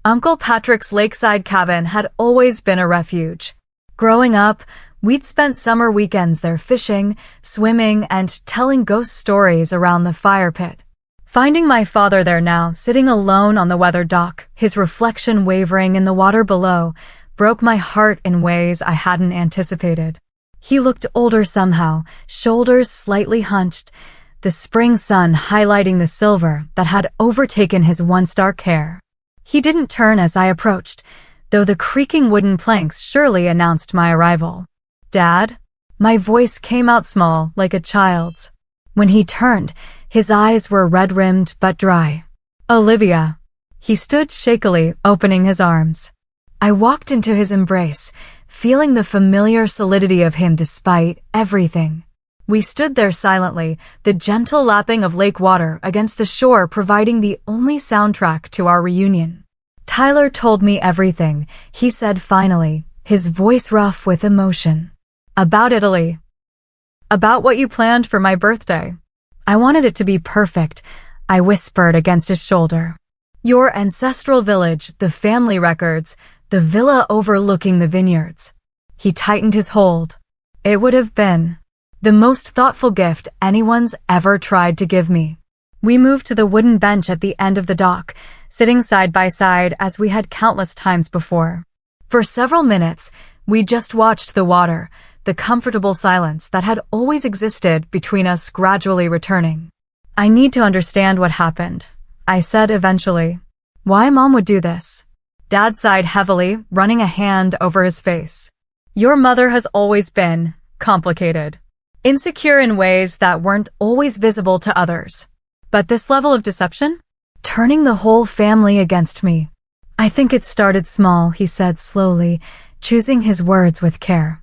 Uncle Patrick's lakeside cabin had always been a refuge. Growing up, we'd spent summer weekends there fishing, swimming, and telling ghost stories around the fire pit. Finding my father there now, sitting alone on the weathered dock, his reflection wavering in the water below, broke my heart in ways I hadn't anticipated. He looked older somehow, shoulders slightly hunched, the spring sun highlighting the silver that had overtaken his once dark hair. He didn't turn as I approached, though the creaking wooden planks surely announced my arrival. Dad? My voice came out small, like a child's. When he turned, his eyes were red-rimmed but dry. Olivia. He stood shakily, opening his arms. I walked into his embrace, feeling the familiar solidity of him despite everything. We stood there silently, the gentle lapping of lake water against the shore providing the only soundtrack to our reunion. Tyler told me everything, he said finally, his voice rough with emotion. About Italy. About what you planned for my birthday. I wanted it to be perfect, I whispered against his shoulder. Your ancestral village, the family records, the villa overlooking the vineyards. He tightened his hold. It would have been the most thoughtful gift anyone's ever tried to give me. We moved to the wooden bench at the end of the dock, sitting side by side as we had countless times before. For several minutes, we just watched the water, the comfortable silence that had always existed between us gradually returning. I need to understand what happened, I said eventually. Why Mom would do this? Dad sighed heavily, running a hand over his face. Your mother has always been complicated, insecure in ways that weren't always visible to others. But this level of deception? Turning the whole family against me. I think it started small, he said slowly, choosing his words with care.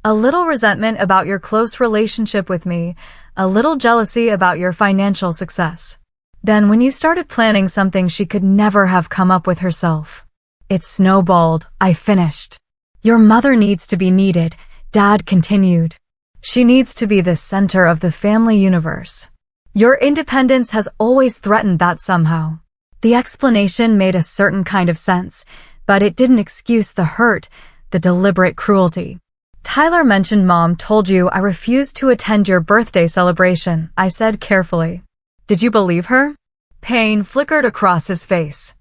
A little resentment about your close relationship with me, a little jealousy about your financial success. Then when you started planning something she could never have come up with herself. It snowballed, I finished. Your mother needs to be needed, Dad continued. She needs to be the center of the family universe. Your independence has always threatened that somehow. The explanation made a certain kind of sense, but it didn't excuse the hurt, the deliberate cruelty. Tyler mentioned Mom told you I refused to attend your birthday celebration, I said carefully. Did you believe her? Pain flickered across his face.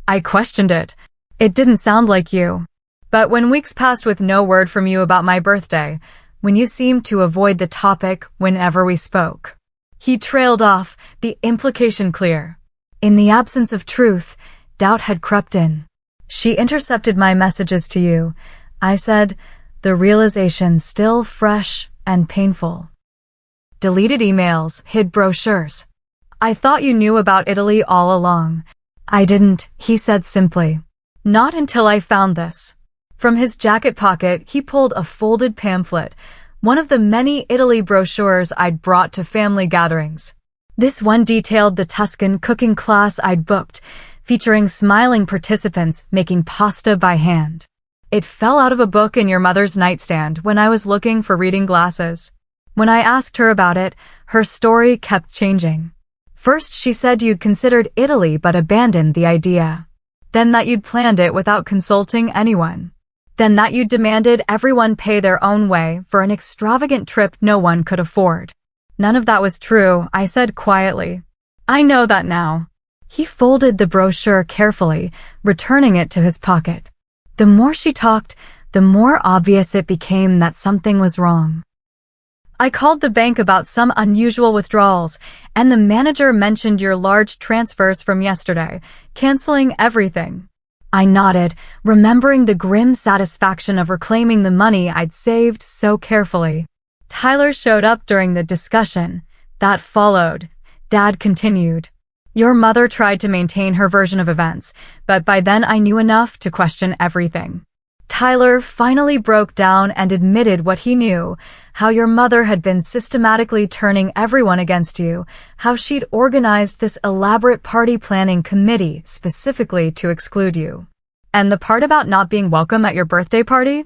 I questioned it. It didn't sound like you. But when weeks passed with no word from you about my birthday, when you seemed to avoid the topic whenever we spoke. He trailed off, the implication clear. In the absence of truth, doubt had crept in. She intercepted my messages to you, I said, the realization still fresh and painful. Deleted emails, hid brochures. I thought you knew about Italy all along. I didn't, he said simply. Not until I found this. From his jacket pocket, he pulled a folded pamphlet, one of the many Italy brochures I'd brought to family gatherings. This one detailed the Tuscan cooking class I'd booked, featuring smiling participants making pasta by hand. It fell out of a book in your mother's nightstand when I was looking for reading glasses. When I asked her about it, her story kept changing. First, she said you'd considered Italy but abandoned the idea. Then that you'd planned it without consulting anyone. Then that you'd demanded everyone pay their own way for an extravagant trip no one could afford. None of that was true, I said quietly. I know that now. He folded the brochure carefully, returning it to his pocket. The more she talked, the more obvious it became that something was wrong. I called the bank about some unusual withdrawals, and the manager mentioned your large transfers from yesterday, canceling everything. I nodded, remembering the grim satisfaction of reclaiming the money I'd saved so carefully. Tyler showed up during the discussion. That followed. Dad continued. Your mother tried to maintain her version of events, but by then I knew enough to question everything. Tyler finally broke down and admitted what he knew, how your mother had been systematically turning everyone against you, how she'd organized this elaborate party planning committee specifically to exclude you. And the part about not being welcome at your birthday party?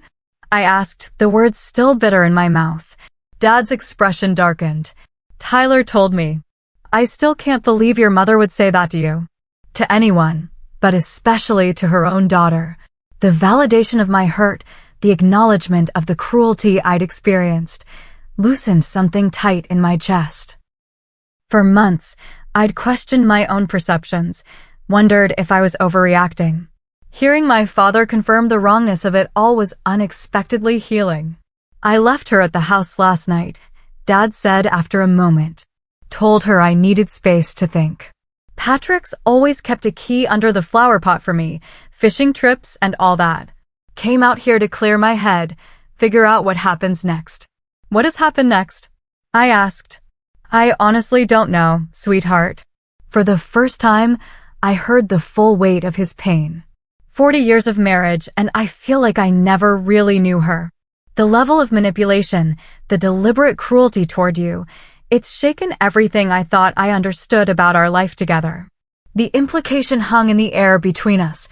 I asked, the words still bitter in my mouth. Dad's expression darkened. Tyler told me, I still can't believe your mother would say that to you. To anyone, but especially to her own daughter. The validation of my hurt, the acknowledgement of the cruelty I'd experienced, loosened something tight in my chest. For months, I'd questioned my own perceptions, wondered if I was overreacting. Hearing my father confirm the wrongness of it all was unexpectedly healing. I left her at the house last night, Dad said after a moment. Told her I needed space to think. Patrick's always kept a key under the flower pot for me, fishing trips and all that. Came out here to clear my head, figure out what happens next. What has happened next? I asked. I honestly don't know, sweetheart. For the first time, I heard the full weight of his pain. 40 years of marriage, and I feel like I never really knew her. The level of manipulation, the deliberate cruelty toward you, it's shaken everything I thought I understood about our life together. The implication hung in the air between us,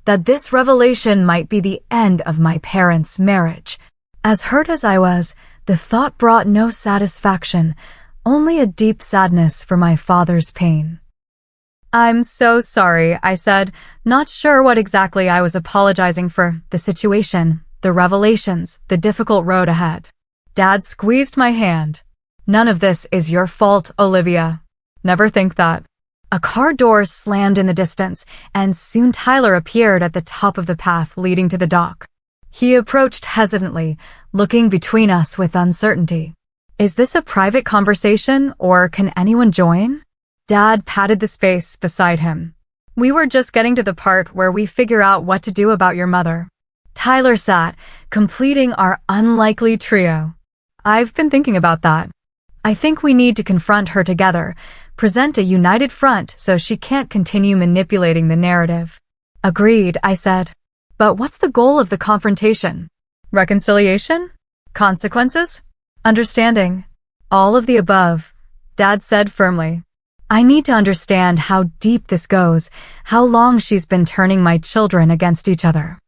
that this revelation might be the end of my parents' marriage. As hurt as I was, the thought brought no satisfaction, only a deep sadness for my father's pain. "I'm so sorry," I said, not sure what exactly I was apologizing for: the situation, the revelations, the difficult road ahead. Dad squeezed my hand. "None of this is your fault, Olivia. Never think that." A car door slammed in the distance, and soon Tyler appeared at the top of the path leading to the dock. He approached hesitantly, looking between us with uncertainty. "Is this a private conversation, or can anyone join?" Dad patted the space beside him. "We were just getting to the part where we figure out what to do about your mother." Tyler sat, completing our unlikely trio. "I've been thinking about that. I think we need to confront her together, present a united front so she can't continue manipulating the narrative." "Agreed," I said. "But what's the goal of the confrontation? Reconciliation? Consequences? Understanding?" "All of the above," Dad said firmly. "I need to understand how deep this goes, how long she's been turning my children against each other.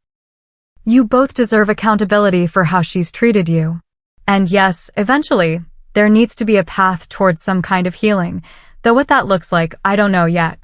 You both deserve accountability for how she's treated you. And yes, eventually, there needs to be a path towards some kind of healing, though what that looks like, I don't know yet.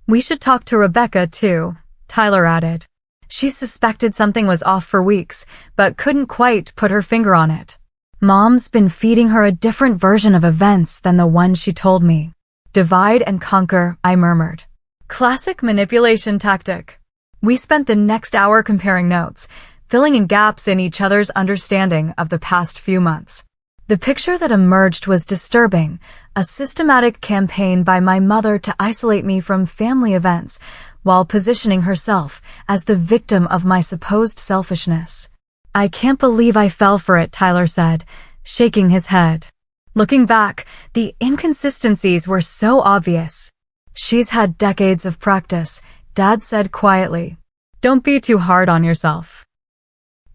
We should talk to Rebecca, too," Tyler added. "She suspected something was off for weeks, but couldn't quite put her finger on it. Mom's been feeding her a different version of events than the one she told me." "Divide and conquer," I murmured. "Classic manipulation tactic." We spent the next hour comparing notes, filling in gaps in each other's understanding of the past few months. The picture that emerged was disturbing: a systematic campaign by my mother to isolate me from family events while positioning herself as the victim of my supposed selfishness. "I can't believe I fell for it," Tyler said, shaking his head. Looking back, the inconsistencies were so obvious. "She's had decades of practice," Dad said quietly. "Don't be too hard on yourself."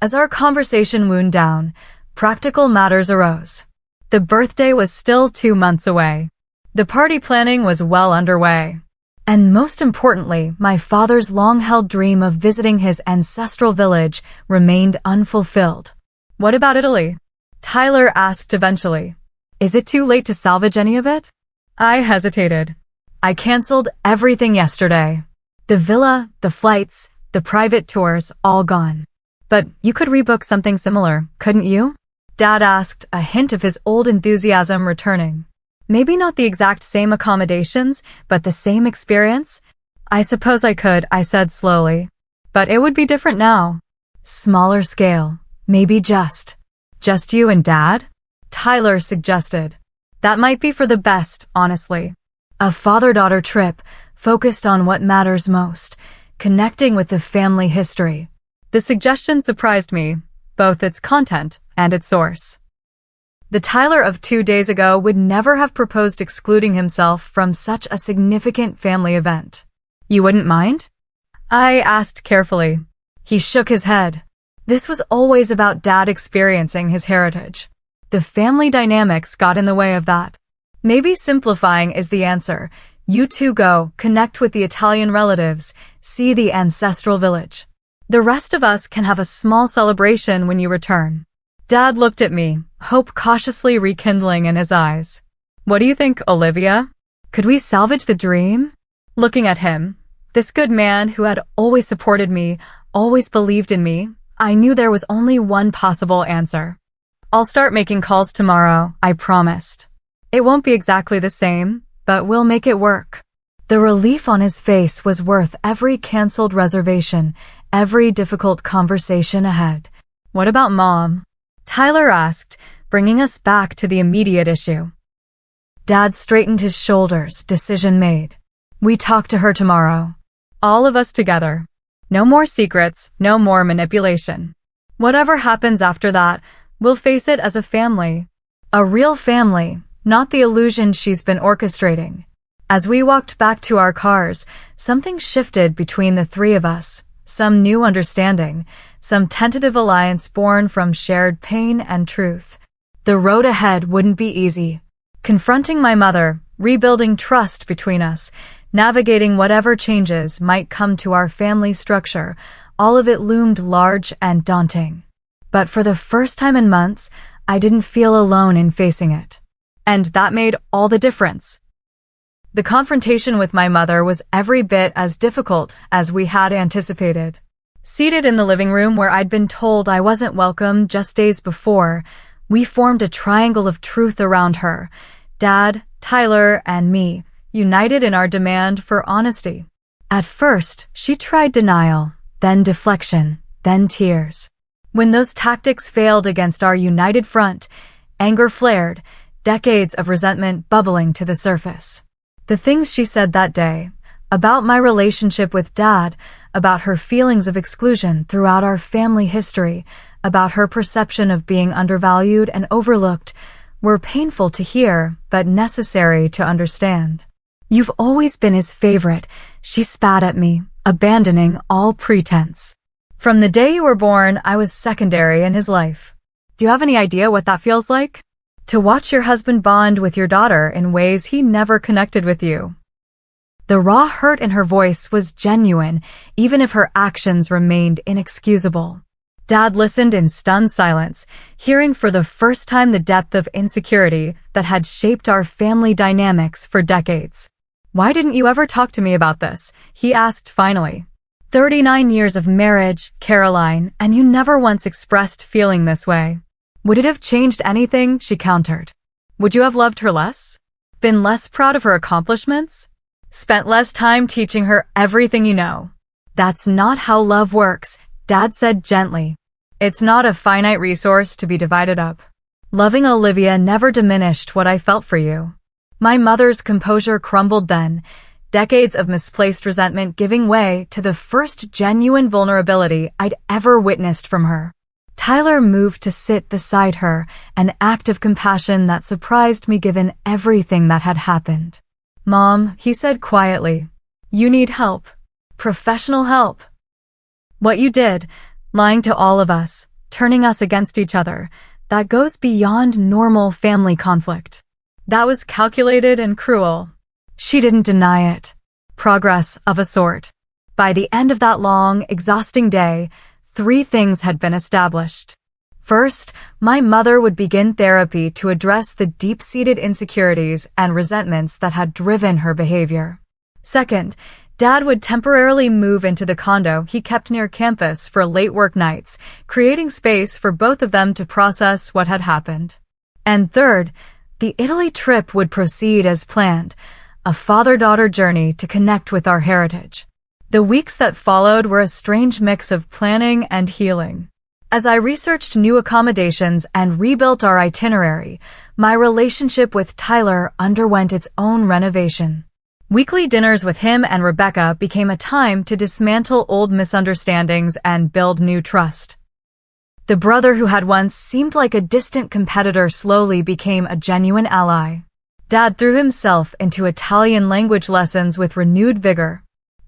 As our conversation wound down, practical matters arose. The birthday was still 2 months away. The party planning was well underway. And most importantly, my father's long-held dream of visiting his ancestral village remained unfulfilled. "What about Italy?" Tyler asked eventually. "Is it too late to salvage any of it?" I hesitated. "I canceled everything yesterday. The villa, the flights, the private tours, all gone." "But you could rebook something similar, couldn't you?" Dad asked, a hint of his old enthusiasm returning. "Maybe not the exact same accommodations, but the same experience?" "I suppose I could," I said slowly. "But it would be different now." "Smaller scale, maybe just you and Dad?" Tyler suggested. "That might be for the best, honestly. A father-daughter trip, focused on what matters most, connecting with the family history." The suggestion surprised me, both its content and its source. The Tyler of 2 days ago would never have proposed excluding himself from such a significant family event. "You wouldn't mind?" I asked carefully. He shook his head. This was always about Dad experiencing his heritage. The family dynamics got in the way of that. "Maybe simplifying is the answer. You two go, connect with the Italian relatives, see the ancestral village. The rest of us can have a small celebration when you return." Dad looked at me, hope cautiously rekindling in his eyes. "What do you think, Olivia? Could we salvage the dream?" Looking at him, this good man who had always supported me, always believed in me, I knew there was only one possible answer. "I'll start making calls tomorrow," I promised. "It won't be exactly the same, but we'll make it work." The relief on his face was worth every canceled reservation, every difficult conversation ahead. "What about Mom?" Tyler asked, bringing us back to the immediate issue. Dad straightened his shoulders, decision made. "We talk to her tomorrow. All of us together. No more secrets, no more manipulation. Whatever happens after that, we'll face it as a family. A real family, not the illusion she's been orchestrating." As we walked back to our cars, something shifted between the three of us. Some new understanding, some tentative alliance born from shared pain and truth. The road ahead wouldn't be easy. Confronting my mother, rebuilding trust between us, navigating whatever changes might come to our family structure, all of it loomed large and daunting. But for the first time in months, I didn't feel alone in facing it. And that made all the difference. The confrontation with my mother was every bit as difficult as we had anticipated. Seated in the living room where I'd been told I wasn't welcome just days before, we formed a triangle of truth around her. Dad, Tyler, and me, united in our demand for honesty. At first, she tried denial, then deflection, then tears. When those tactics failed against our united front, anger flared, decades of resentment bubbling to the surface. The things she said that day, about my relationship with Dad, about her feelings of exclusion throughout our family history, about her perception of being undervalued and overlooked, were painful to hear, but necessary to understand. "You've always been his favorite," she spat at me, abandoning all pretense. "From the day you were born, I was secondary in his life. Do you have any idea what that feels like? To watch your husband bond with your daughter in ways he never connected with you." The raw hurt in her voice was genuine, even if her actions remained inexcusable. Dad listened in stunned silence, hearing for the first time the depth of insecurity that had shaped our family dynamics for decades. "Why didn't you ever talk to me about this?" he asked finally. 39 years of marriage, Caroline, and you never once expressed feeling this way. "Would it have changed anything?" she countered. "Would you have loved her less? Been less proud of her accomplishments? Spent less time teaching her everything you know?" "That's not how love works," Dad said gently. "It's not a finite resource to be divided up. Loving Olivia never diminished what I felt for you." My mother's composure crumbled then, decades of misplaced resentment giving way to the first genuine vulnerability I'd ever witnessed from her. Tyler moved to sit beside her, an act of compassion that surprised me given everything that had happened. "Mom," he said quietly, "you need help. Professional help. What you did, lying to all of us, turning us against each other, that goes beyond normal family conflict. That was calculated and cruel." She didn't deny it. Progress of a sort. By the end of that long, exhausting day, 3 things had been established. First, my mother would begin therapy to address the deep-seated insecurities and resentments that had driven her behavior. Second, Dad would temporarily move into the condo he kept near campus for late work nights, creating space for both of them to process what had happened. And third, the Italy trip would proceed as planned, a father-daughter journey to connect with our heritage. The weeks that followed were a strange mix of planning and healing. As I researched new accommodations and rebuilt our itinerary, my relationship with Tyler underwent its own renovation. Weekly dinners with him and Rebecca became a time to dismantle old misunderstandings and build new trust. The brother who had once seemed like a distant competitor slowly became a genuine ally. Dad threw himself into Italian language lessons with renewed vigor.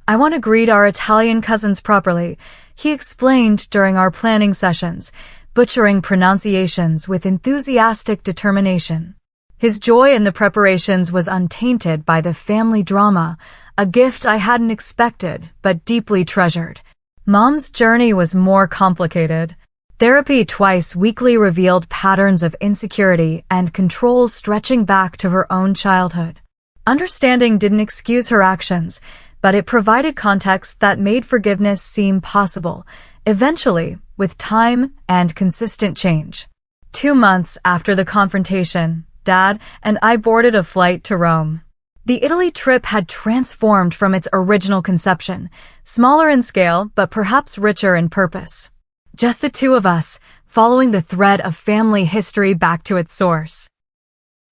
"I want to greet our Italian cousins properly," he explained during our planning sessions, butchering pronunciations with enthusiastic determination. His joy in the preparations was untainted by the family drama, a gift I hadn't expected but deeply treasured. Mom's journey was more complicated. Therapy twice weekly revealed patterns of insecurity and control stretching back to her own childhood. Understanding didn't excuse her actions, but it provided context that made forgiveness seem possible, eventually, with time and consistent change. 2 months after the confrontation, Dad and I boarded a flight to Rome. The Italy trip had transformed from its original conception, smaller in scale but perhaps richer in purpose. Just the 2 of us, following the thread of family history back to its source.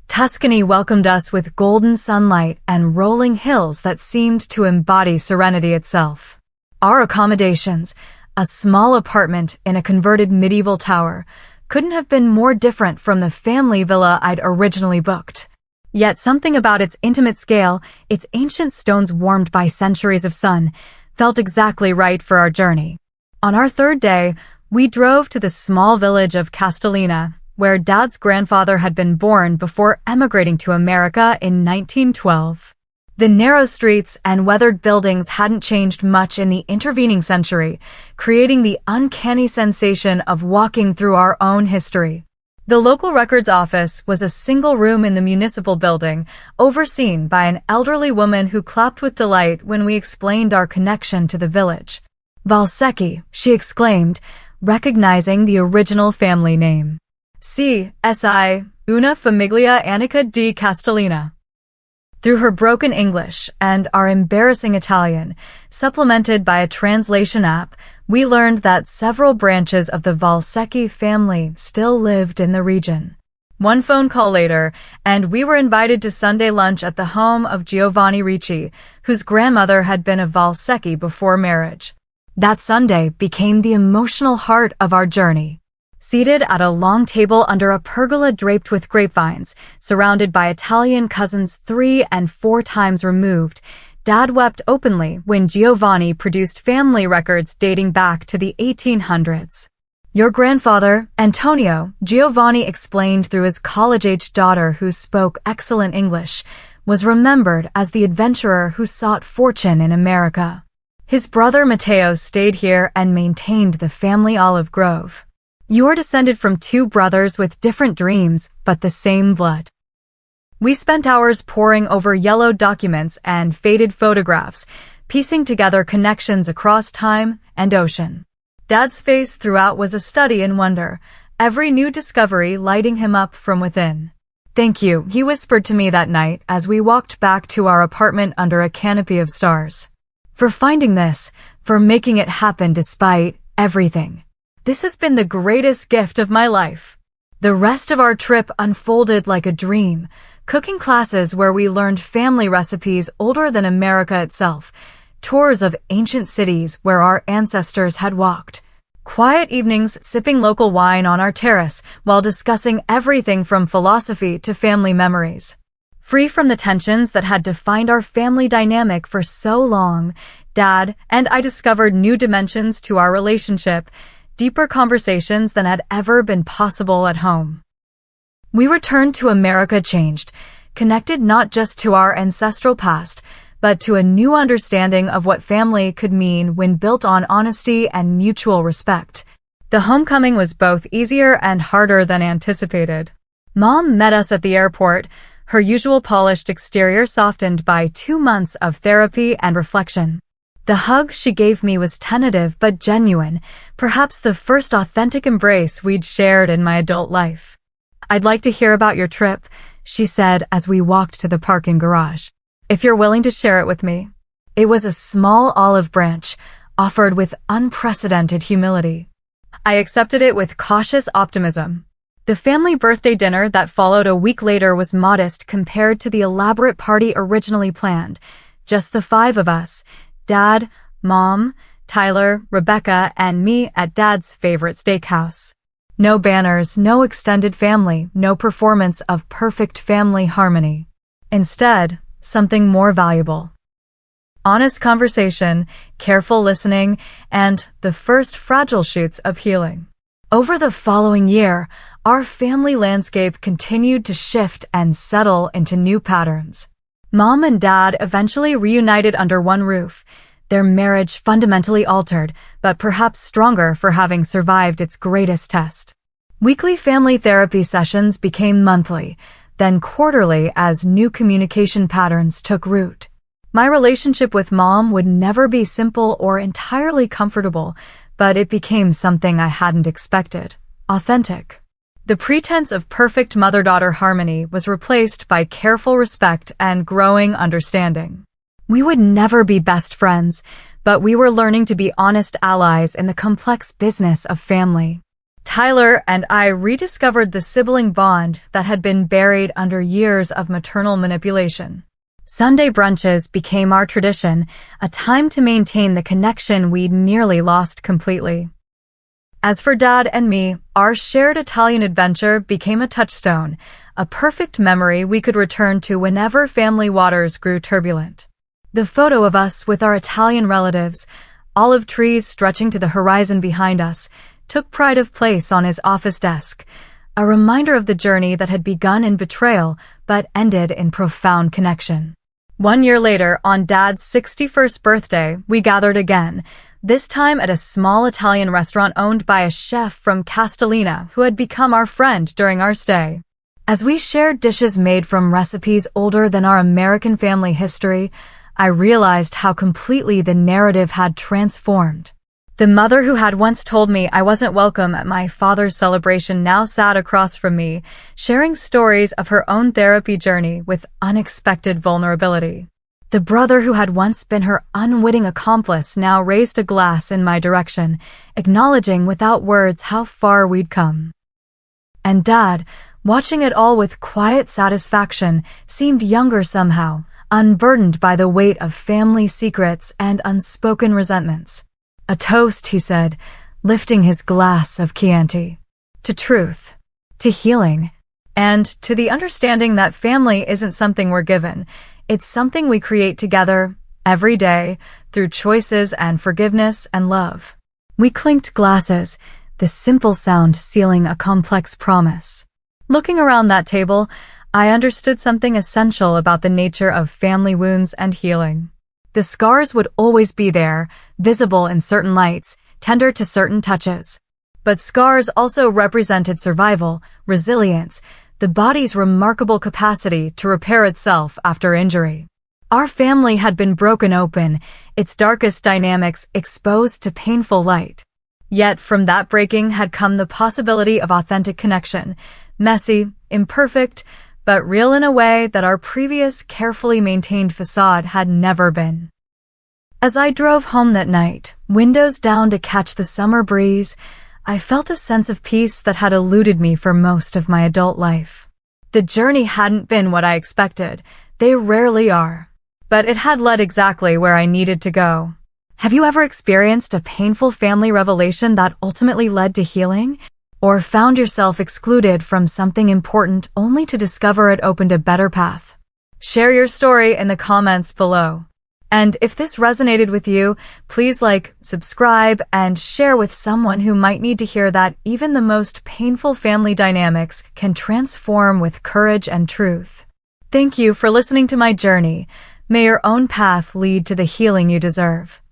Tuscany welcomed us with golden sunlight and rolling hills that seemed to embody serenity itself. Our accommodations, a small apartment in a converted medieval tower, couldn't have been more different from the family villa I'd originally booked. Yet something about its intimate scale, its ancient stones warmed by centuries of sun, felt exactly right for our journey. On our 3rd day, we drove to the small village of Castellina, where Dad's grandfather had been born before emigrating to America in 1912. The narrow streets and weathered buildings hadn't changed much in the intervening century, creating the uncanny sensation of walking through our own history. The local records office was a single room in the municipal building, overseen by an elderly woman who clapped with delight when we explained our connection to the village. Valsecchi, she exclaimed, recognizing the original family name. C.S.I. Una famiglia annica di Castellina. Through her broken English and our embarrassing Italian, supplemented by a translation app, we learned that several branches of the Valsecchi family still lived in the region. One phone call later, and we were invited to Sunday lunch at the home of Giovanni Ricci, whose grandmother had been a Valsecchi before marriage. That Sunday became the emotional heart of our journey. Seated at a long table under a pergola draped with grapevines, surrounded by Italian cousins 3 and 4 times removed, Dad wept openly when Giovanni produced family records dating back to the 1800s. Your grandfather, Antonio, Giovanni explained through his college-aged daughter who spoke excellent English, was remembered as the adventurer who sought fortune in America. His brother Matteo stayed here and maintained the family olive grove. You are descended from 2 brothers with different dreams, but the same blood. We spent hours poring over yellowed documents and faded photographs, piecing together connections across time and ocean. Dad's face throughout was a study in wonder, every new discovery lighting him up from within. Thank you, he whispered to me that night as we walked back to our apartment under a canopy of stars. For finding this, for making it happen despite everything. This has been the greatest gift of my life. The rest of our trip unfolded like a dream, cooking classes where we learned family recipes older than America itself, tours of ancient cities where our ancestors had walked, quiet evenings sipping local wine on our terrace while discussing everything from philosophy to family memories. Free from the tensions that had defined our family dynamic for so long, Dad and I discovered new dimensions to our relationship, deeper conversations than had ever been possible at home. We returned to America changed, connected not just to our ancestral past, but to a new understanding of what family could mean when built on honesty and mutual respect. The homecoming was both easier and harder than anticipated. Mom met us at the airport, her usual polished exterior softened by 2 months of therapy and reflection. The hug she gave me was tentative but genuine, perhaps the first authentic embrace we'd shared in my adult life. I'd like to hear about your trip, she said as we walked to the parking garage. If you're willing to share it with me. It was a small olive branch, offered with unprecedented humility. I accepted it with cautious optimism. The family birthday dinner that followed a week later was modest compared to the elaborate party originally planned. Just the 5 of us, Dad, Mom, Tyler, Rebecca, and me at Dad's favorite steakhouse. No banners, no extended family, no performance of perfect family harmony. Instead, something more valuable. Honest conversation, careful listening, and the first fragile shoots of healing. Over the following year, our family landscape continued to shift and settle into new patterns. Mom and Dad eventually reunited under one roof, their marriage fundamentally altered, but perhaps stronger for having survived its greatest test. Weekly family therapy sessions became monthly, then quarterly as new communication patterns took root. My relationship with Mom would never be simple or entirely comfortable, but it became something I hadn't expected. Authentic. The pretense of perfect mother-daughter harmony was replaced by careful respect and growing understanding. We would never be best friends, but we were learning to be honest allies in the complex business of family. Tyler and I rediscovered the sibling bond that had been buried under years of maternal manipulation. Sunday brunches became our tradition, a time to maintain the connection we'd nearly lost completely. As for Dad and me, our shared Italian adventure became a touchstone, a perfect memory we could return to whenever family waters grew turbulent. The photo of us with our Italian relatives, olive trees stretching to the horizon behind us, took pride of place on his office desk, a reminder of the journey that had begun in betrayal but ended in profound connection. 1 year later, on Dad's 61st birthday, we gathered again, this time at a small Italian restaurant owned by a chef from Castellina who had become our friend during our stay. As we shared dishes made from recipes older than our American family history, I realized how completely the narrative had transformed. The mother who had once told me I wasn't welcome at my father's celebration now sat across from me, sharing stories of her own therapy journey with unexpected vulnerability. The brother who had once been her unwitting accomplice now raised a glass in my direction, acknowledging without words how far we'd come. And Dad, watching it all with quiet satisfaction, seemed younger somehow, unburdened by the weight of family secrets and unspoken resentments. A toast, he said, lifting his glass of Chianti. To truth, to healing, and to the understanding that family isn't something we're given. It's something we create together, every day, through choices and forgiveness and love. We clinked glasses, the simple sound sealing a complex promise. Looking around that table, I understood something essential about the nature of family wounds and healing. The scars would always be there, visible in certain lights, tender to certain touches. But scars also represented survival, resilience, the body's remarkable capacity to repair itself after injury. Our family had been broken open, its darkest dynamics exposed to painful light. Yet from that breaking had come the possibility of authentic connection, messy, imperfect, but real in a way that our previous carefully maintained facade had never been. As I drove home that night, windows down to catch the summer breeze, I felt a sense of peace that had eluded me for most of my adult life. The journey hadn't been what I expected. They rarely are. But it had led exactly where I needed to go. Have you ever experienced a painful family revelation that ultimately led to healing? Or found yourself excluded from something important only to discover it opened a better path? Share your story in the comments below. And if this resonated with you, please like, subscribe, and share with someone who might need to hear that even the most painful family dynamics can transform with courage and truth. Thank you for listening to my journey. May your own path lead to the healing you deserve.